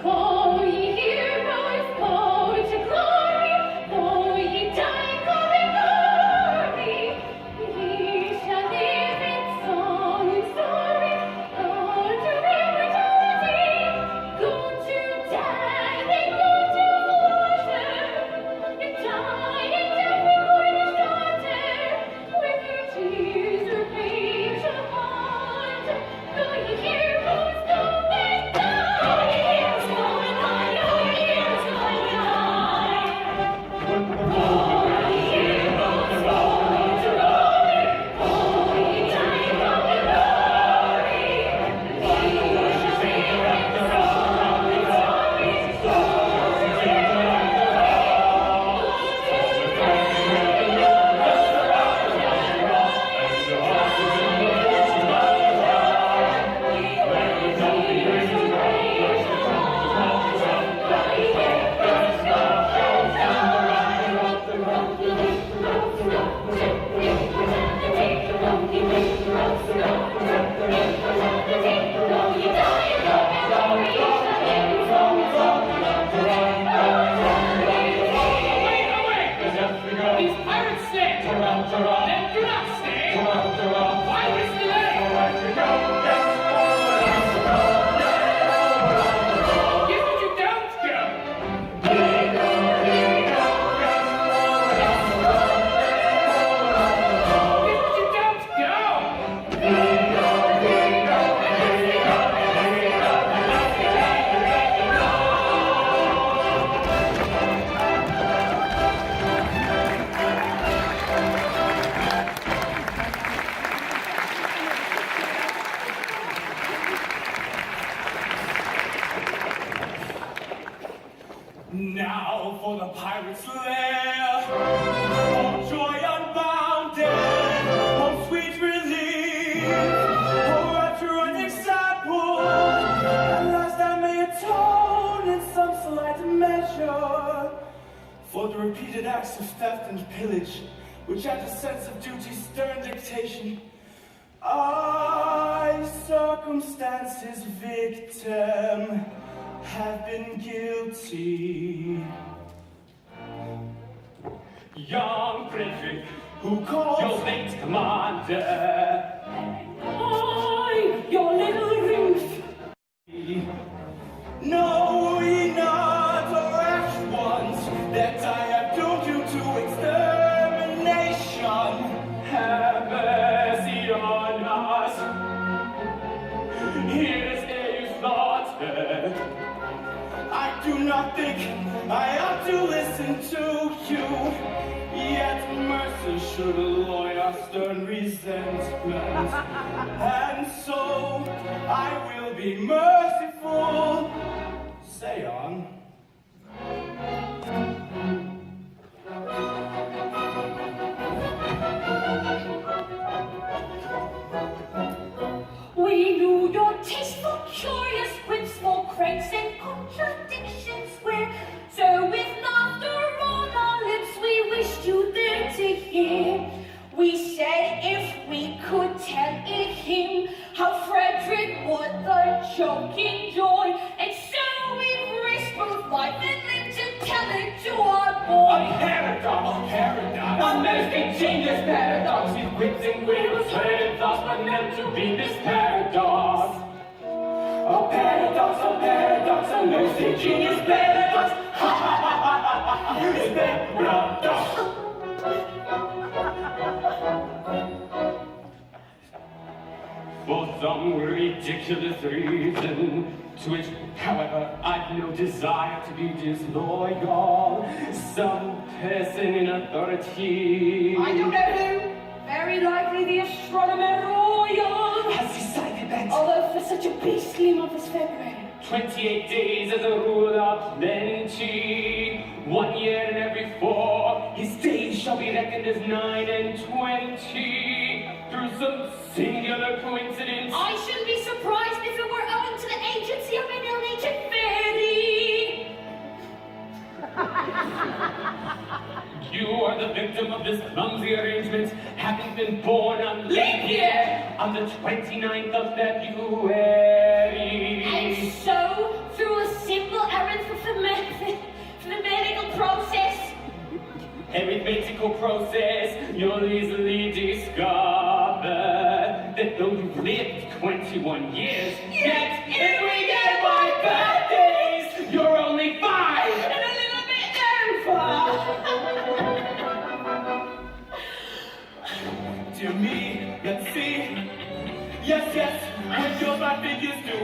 Go ye heroes, go to glory, go ye dying, go in glory. Ye shall live in song and story, go to immortality, go to die in glory. flare. Oh, joy unbounded, oh, sweet relief, oh, rapture unexampled. At last I may atone in some slight measure for the repeated acts of theft and pillage, which at the sense of duty's stern dictation, I, circumstance's victim, have been guilty. Young Frederick, Who calls your late commander, I, your little Ruth. know ye not, O rash ones, that I have doomed you to extermination? have mercy on us. Here's a slaughter. I do not think I ought to listen to you, yet mercy should alloy our stern resentment, and so I will be merciful. Say on. We knew your taste for curious quips, for cranks and contradictions were. So with laughter on our lips, we wished you there to hear. We said if we could tell it him, how Frederick would the joke enjoy. And so we risked both life and limb to tell it to our boy. A most ingenious paradox, with wits and wheels, heard thus, but never to be this paradox. A paradox, a most ingenious paradox. Ha ha ha ha ha ha! This paradox. For some ridiculous reason, to which, however, I've no desire to be disloyal, some person in authority I don't know who. Very likely the astronomer royal. Has decided that Although for such a beastly month as February. 28 days as a rule of plenty, 1 year in every 4, his days shall be reckoned as 9 and 20. Through some singular coincidence, I shouldn't be surprised if it were owing to the agency of an ill-natured fairy. you are the victim of this clumsy arrangement, having been born on leap year on the 29th of February. And so, through a simple arithmetical process, Arithmetical process, you'll easily discover that though you've lived 21 years, yet if we get my birthdays, you're only 5 and a little bit over. dear me, let's see. Yes, what does my figures do?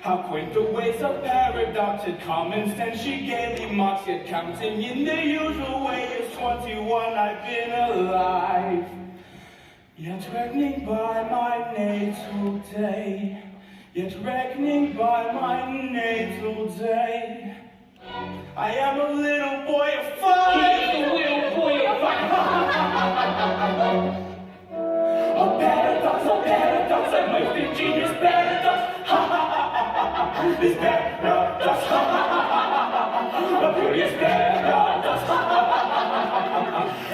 How quaint the ways of paradox, at common sense she gaily mocks, yet counting in the usual way is 21 I've been alive. Yet reckoning by my natal day, I am a little boy of 5. He's a little boy of 5. A paradox, a most ingenious paradox. This paradox, a curious paradox,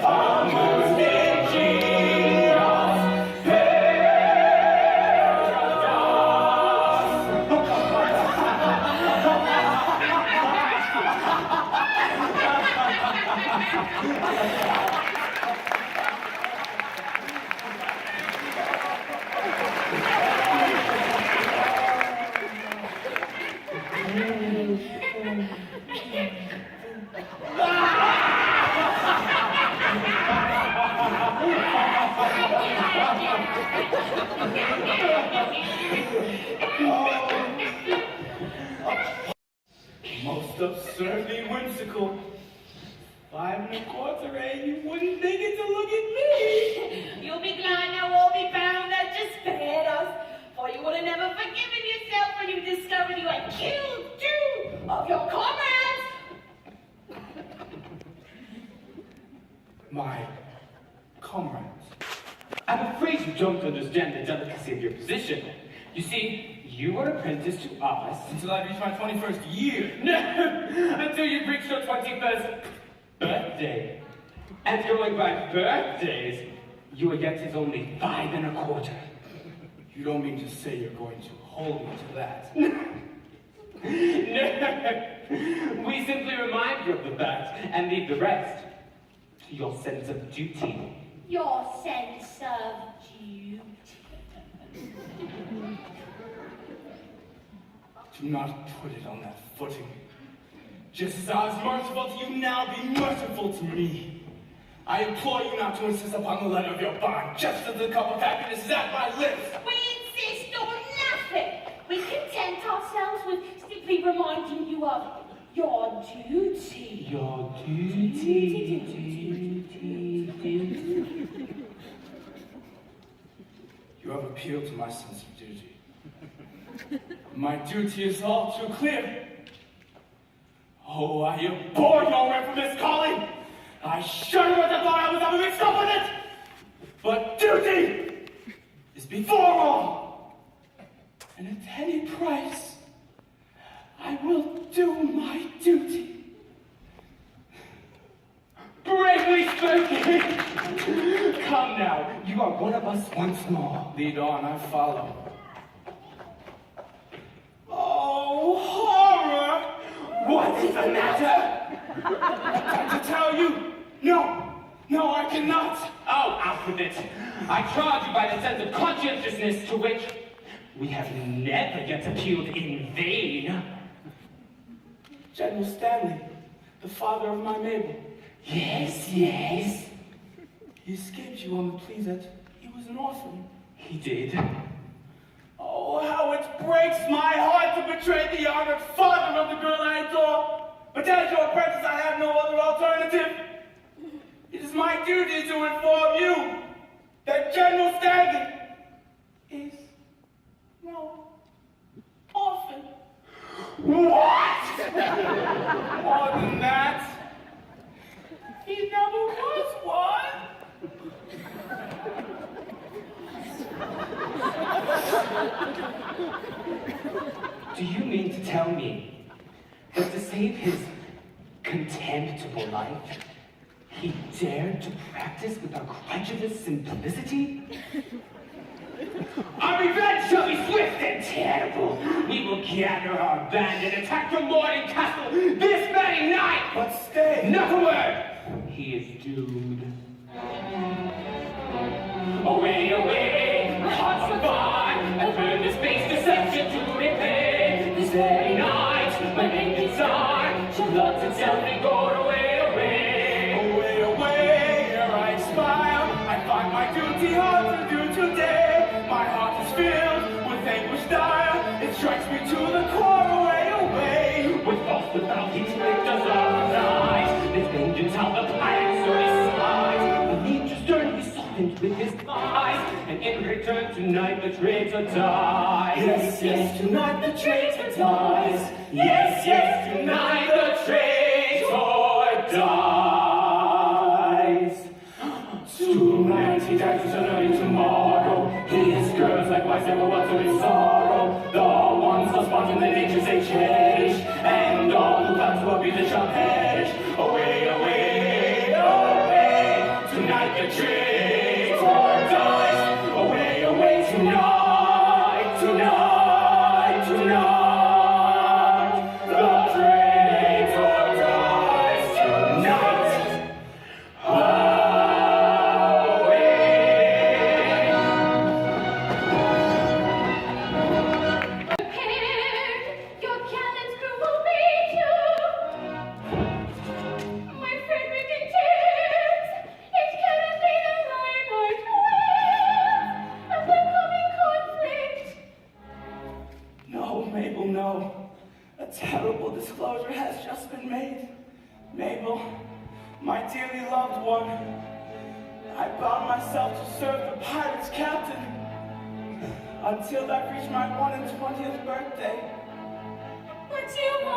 a most ingenious Most absurdly whimsical. 5 1/4, eh? You wouldn't think it to look at me. You'll be glad now all be bound that you spared us. For you would have never forgiven yourself when you discovered you had killed 2 of your comrades. My comrades. I'm afraid you don't understand the delicacy of your position. You see, you were apprenticed to us Until I reach my 21st year. until you reached your 21st birthday. And going by birthdays, your yet is only 5 1/4. You don't mean to say you're going to hold me to that? No, we simply remind you of the fact and leave the rest to your sense of duty. Your sense of duty. Do not put it on that footing. Just as I was merciful to you, now be merciful to me. I implore you not to insist upon the letter of your bond, just as the cup of happiness is at my lips. We insist on nothing. We content ourselves with simply reminding you of your duty. Your duty. You have appealed to my sense of duty. My duty is all too clear. Oh, I abhor your infamous calling. I shudder at the thought I was ever mixed up with it. But duty is before all. And at any price, I will do my duty. Bravely spoken! Come now, you are one of us once more. Lead on, I follow. Oh, horror! What is the matter? Time to tell you. No, I cannot. Oh, out with it. I charge you by the sense of conscientiousness to which we have never yet appealed in vain. General Stanley, the father of my Mabel. Yes. He escaped you on the plea that he was an orphan. He did. Oh, how it breaks my heart to betray the honored father of the girl I adore. But as your apprentice, I have no other alternative. It is my duty to inform you that General Stanley is no orphan. What? More than that, he never was one. Do you mean to tell me that to save his contemptible life, he dared to practice with a credulous simplicity? Our revenge shall be swift and terrible. We will gather our band and attack the morning castle this very night. But stay. Not a word. He is doomed. Away, away, my heart's on fire. I've earned this base deception to repay. This very night, my main desire shall love itself and go away, away. Away, ere I expire. I find my duty hard to do today. My heart is filled with anguish dire. It strikes me to the core, away, away. With thoughts without heat, make us our night. This vengeance how the pirates so despise. The nature sternly softened with his eyes. And in return tonight the traitor dies. Yes, tonight the traitor dies. Yes, tonight the traitor dies. Tonight he dies eternally tomorrow. His girls likewise never want to his sorrow. The ones lost spawned in the nature's they cherish, and all who plans will be the shall perish. Away, away, away. Tonight the traitor dies. Away, away, tonight, tonight, tonight. The traitor dies tonight. Your cannon's crew will beat you. My Frederick in tears. It cannot be the Reinhardt wins of the coming conflict. No, Mabel, no. A terrible disclosure has just been made. Mabel, my dearly loved one, I bound myself to serve the pirate's captain. until I reached my 120th birthday. But you I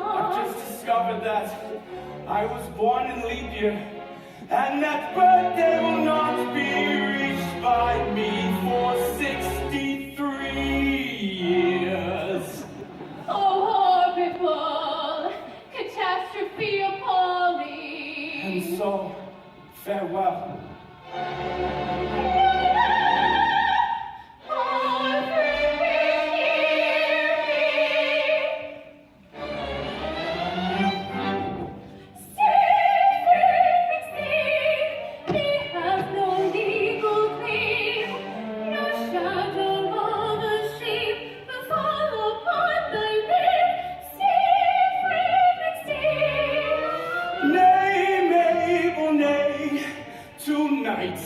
are. just discovered that I was born in leap year, and that birthday will not be reached by me for 63 years. Oh, horrible, catastrophe appalling. And so, farewell.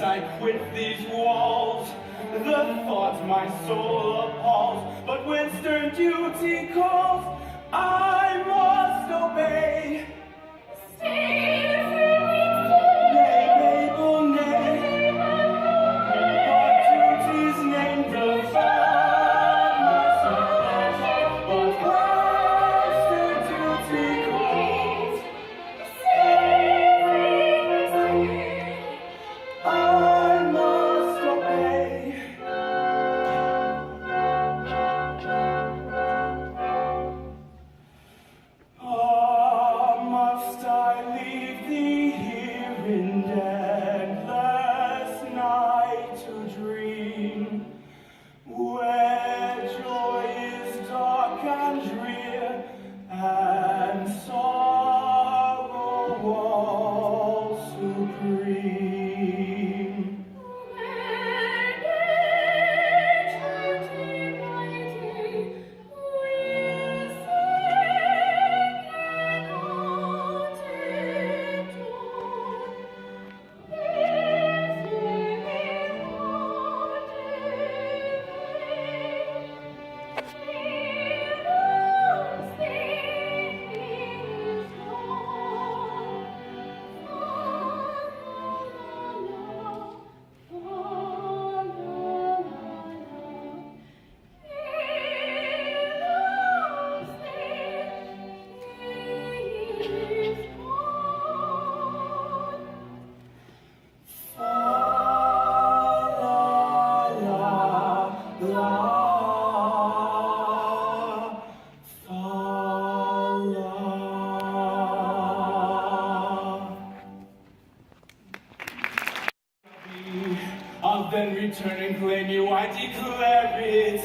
I quit these walls, the thought my soul appalls, but when stern duty calls, I must obey. Stay Nay, Mabel, nay, but duty's name defied my soul, but when stern duty calls, I must obey. Ah, must I leave thee here in endless night to dream, where joy is dark and drear, and sorrow all supreme? I'll then return and claim you, I declare it.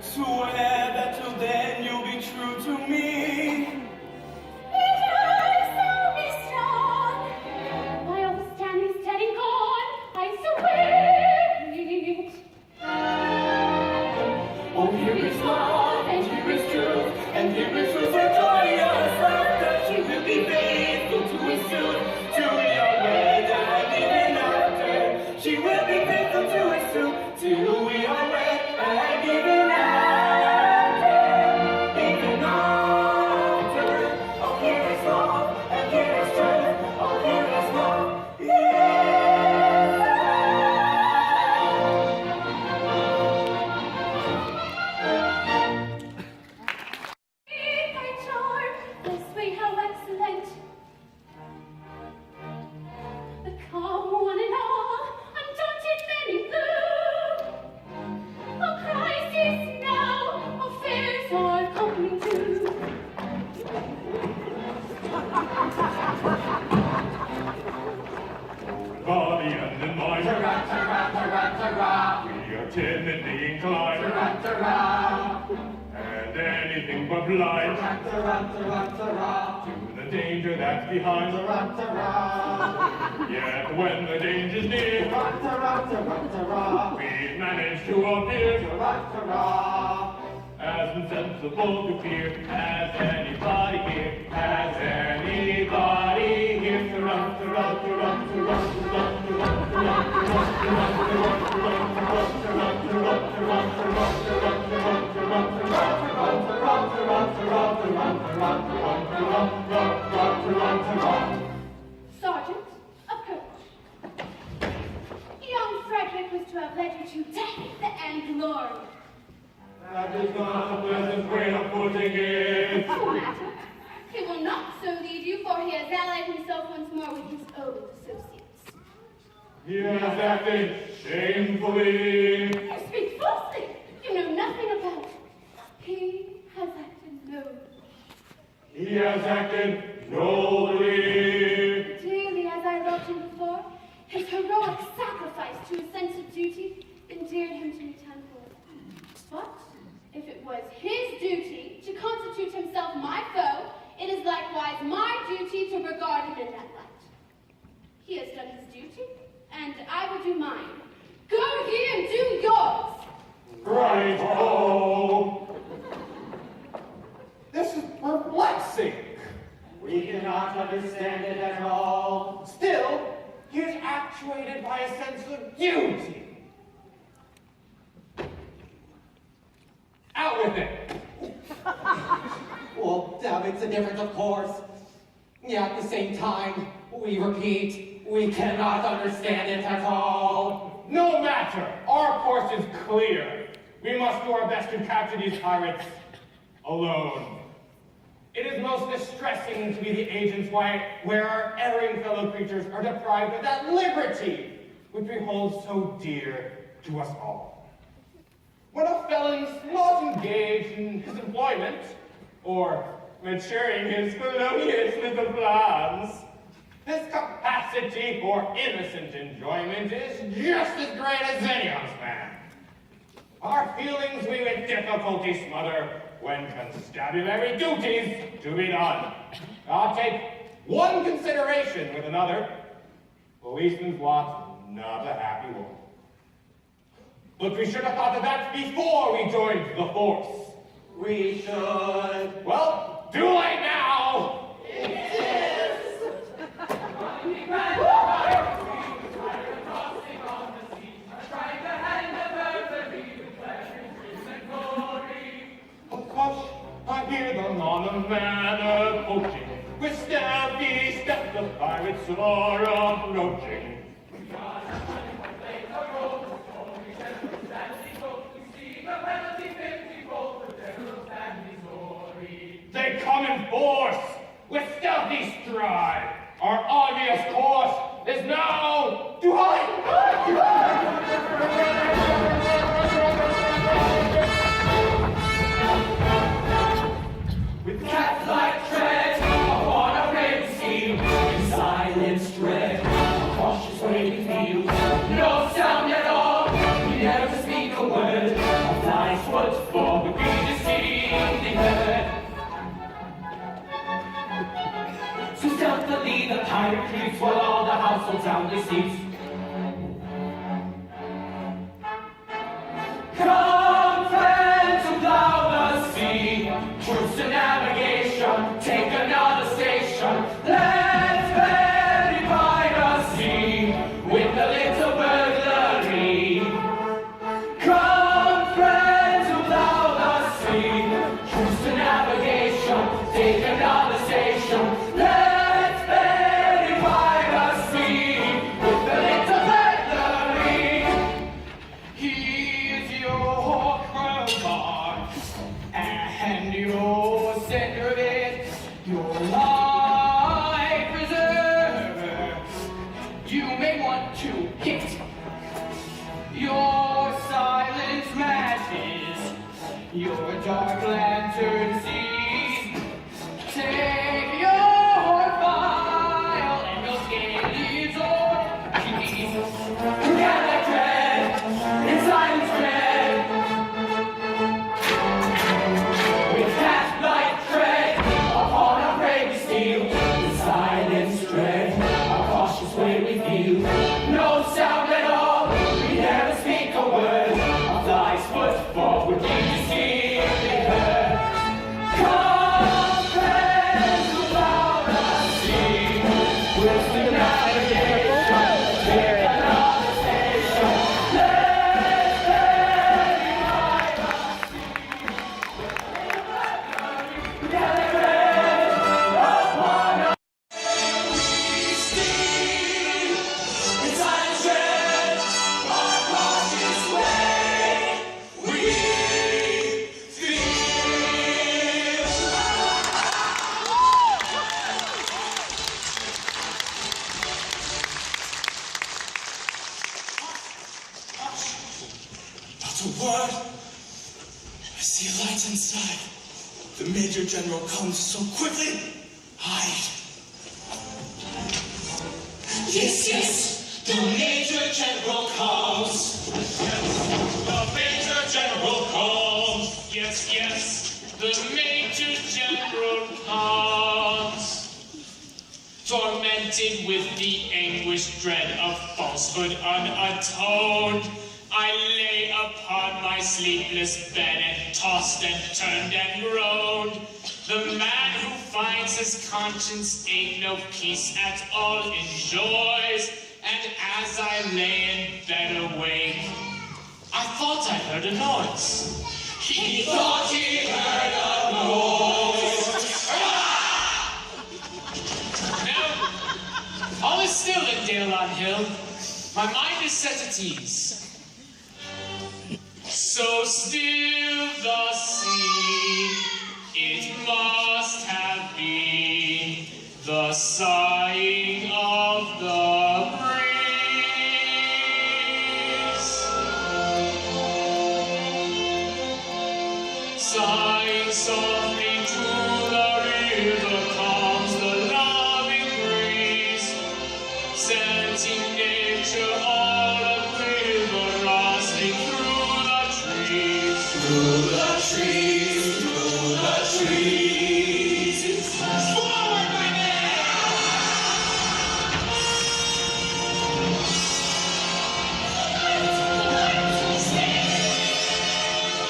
Swear that till then you'll be true to me. Oh, here is love, and here is truth, and here is truth for joyous laughter. She will be faithful to his suit, to your wed, and even after. She will be faithful to his suit, till we are wed, and even after. Even after. Oh, here is love, and here is truth. Oh, here is love. Yeah. Body and in mind, we are timidly inclined, and anything but blind to the danger that's behind. Yet when the danger's near, we manage to appear as insensible to fear as anybody here. Has anybody here? Sergeant, approach. Young friend. That is not a pleasant way of putting it. No matter. He will not so lead you, for he has allied himself once more with his old associates. He has acted shamefully. You speak falsely. You know nothing about it. He has acted nobly. He has acted nobly. Dearly as I loved him before, his heroic sacrifice to his sense of duty endeared him to me tenfold. But if it was his duty to constitute himself my foe, it is likewise my duty to regard him in that light. He has done his duty, and I will do mine. Go ye and do yours! Right-o! This is perplexing. We cannot understand it at all. Still, he is actuated by a sense of duty. Out with it. Well, it's a difference, of course. Yet at the same time, we repeat, we cannot understand it at all. No matter. Our course is clear. We must do our best to capture these pirates alone. It is most distressing to be the agents where our erring fellow creatures are deprived of that liberty which we hold so dear to us all. When a felon's not engaged in his employment, or maturing his felonious little plans, his capacity for innocent enjoyment is just as great as any honest man. Our feelings we with difficulty smother when constabulary duties to be done. I'll take one consideration with another. Policeman's lot, not a happy one. But we should have thought of that before we joined the force. We should. Well, too late now! Hush, I hear them on the manor poaching. With stealthy step the pirates are approaching. They come in force with stealthy stride. Our obvious course is now to hide. With cat-like tread upon a red sea, in silence dread, a cautious way we feel. No sound at all, we never speak a word. A fly's foot forward, we distinctly heard. So stealthily the pirate creeps while all the household soundly sleeps. Come, friends, who plow the sea, troops to navigation, take another station. Let's verify the sea with a little burglary. Come, friends, who plow the sea, troops to navigation, take another station. Let's verify the sea with a little burglary. Here's your crowbar and your center of it, your life preserver. You may want to hit your silence matches, your dark lantern sees. Take your file and your scaly door keys. Together tread in silence tread. With cat-like tread upon a prey we steal. In silence tread, a cautious way we feel. No sound at all, we never speak a word. A fly's foot forward, we distinctly heard. Come, friends, who plow the sea, with the navigation, take another station. Let's verify the we I see a light inside. The Major General comes so quickly. Hide. Yes, yes, the Major General comes. The Major General comes. Yes, yes, the Major General comes. Tormented with the anguish dread of falsehood unatoned, I lay upon my sleepless bed and tossed and turned and groaned. The man who finds his conscience ache no peace at all enjoys, and as I lay in bed awake, I thought I heard a noise. He thought he heard a noise. Now, all is still in Dale on Hill. My mind is set at ease. So still the sea, it must have been the sighing of the breeze. Sighing softly to the river comes the loving breeze, scenting nature all a quiver, rustling through the trees. Through the trees, through the trees. Forward, my men!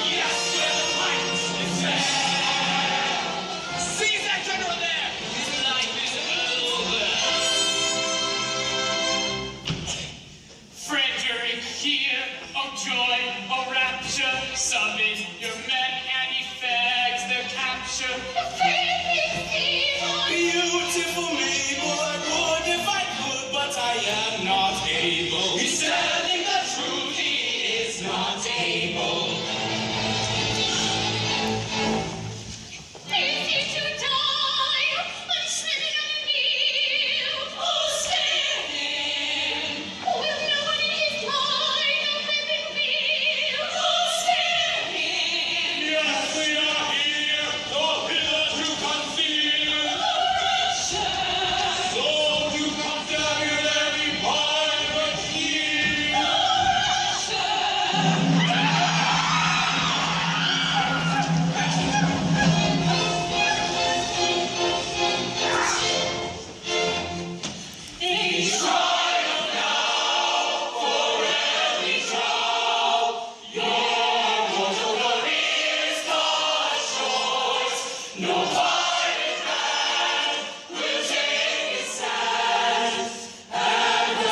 Yes, where the light is there. Seize that general there. His life is over. Frederick here, oh joy, oh rapture, summon your men and effect their capture. Beautiful Mabel, I would if I could, but I am not able. He's telling the truth, he is not able. Yes, we are here, all hither to conceal. So to contaminate every pirate shield. He's triumph now, for every trial. Your mortal career's cut short. No pirate man will take his stand at the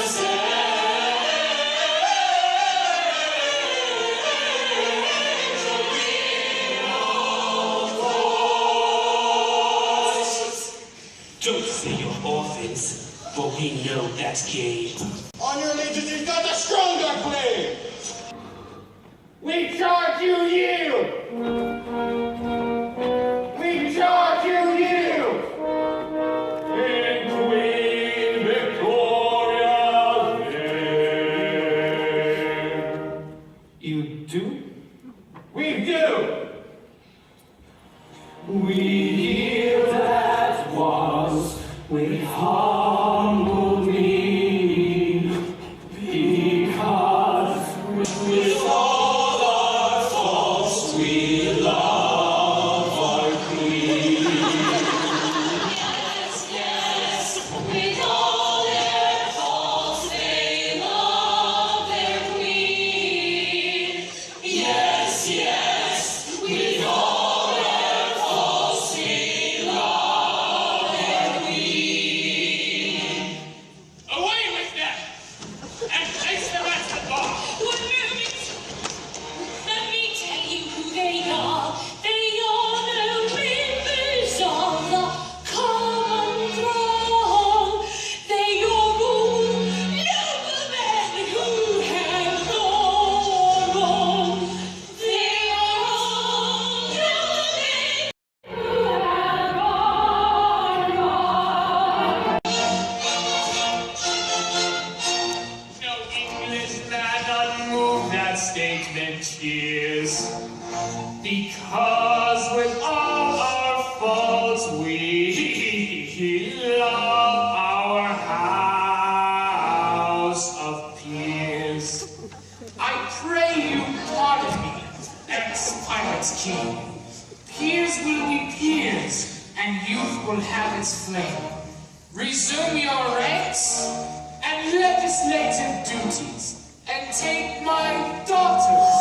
Don't say you're orphans, for we know that's gay. On your legions, you've got the stronger claim. We charge you yield! We charge you yield! In Queen Victoria's name. You do? We do! We yield at once with humble mien, because With all our faults, we love our queen. Yes, yes, with all their faults, they love their queen. Yes, yes, with all their faults, we love our queen. Away with them! And place them at the bar! One moment. Let me tell you who they are. Because with all our faults we love our house of peers. I pray you pardon me, ex-pirate's king. Peers will be peers, and youth will have its flame. Resume your ranks and legislative duties, and take my daughters,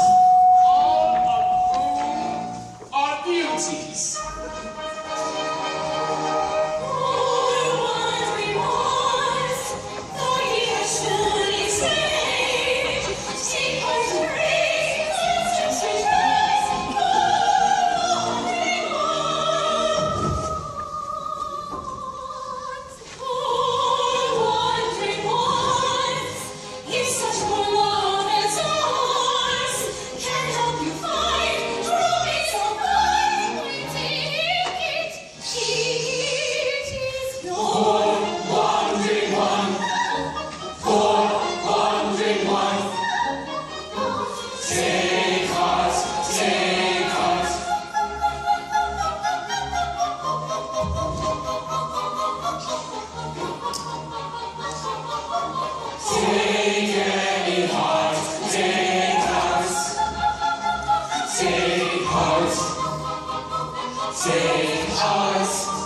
all of whom are beauties. Take heart.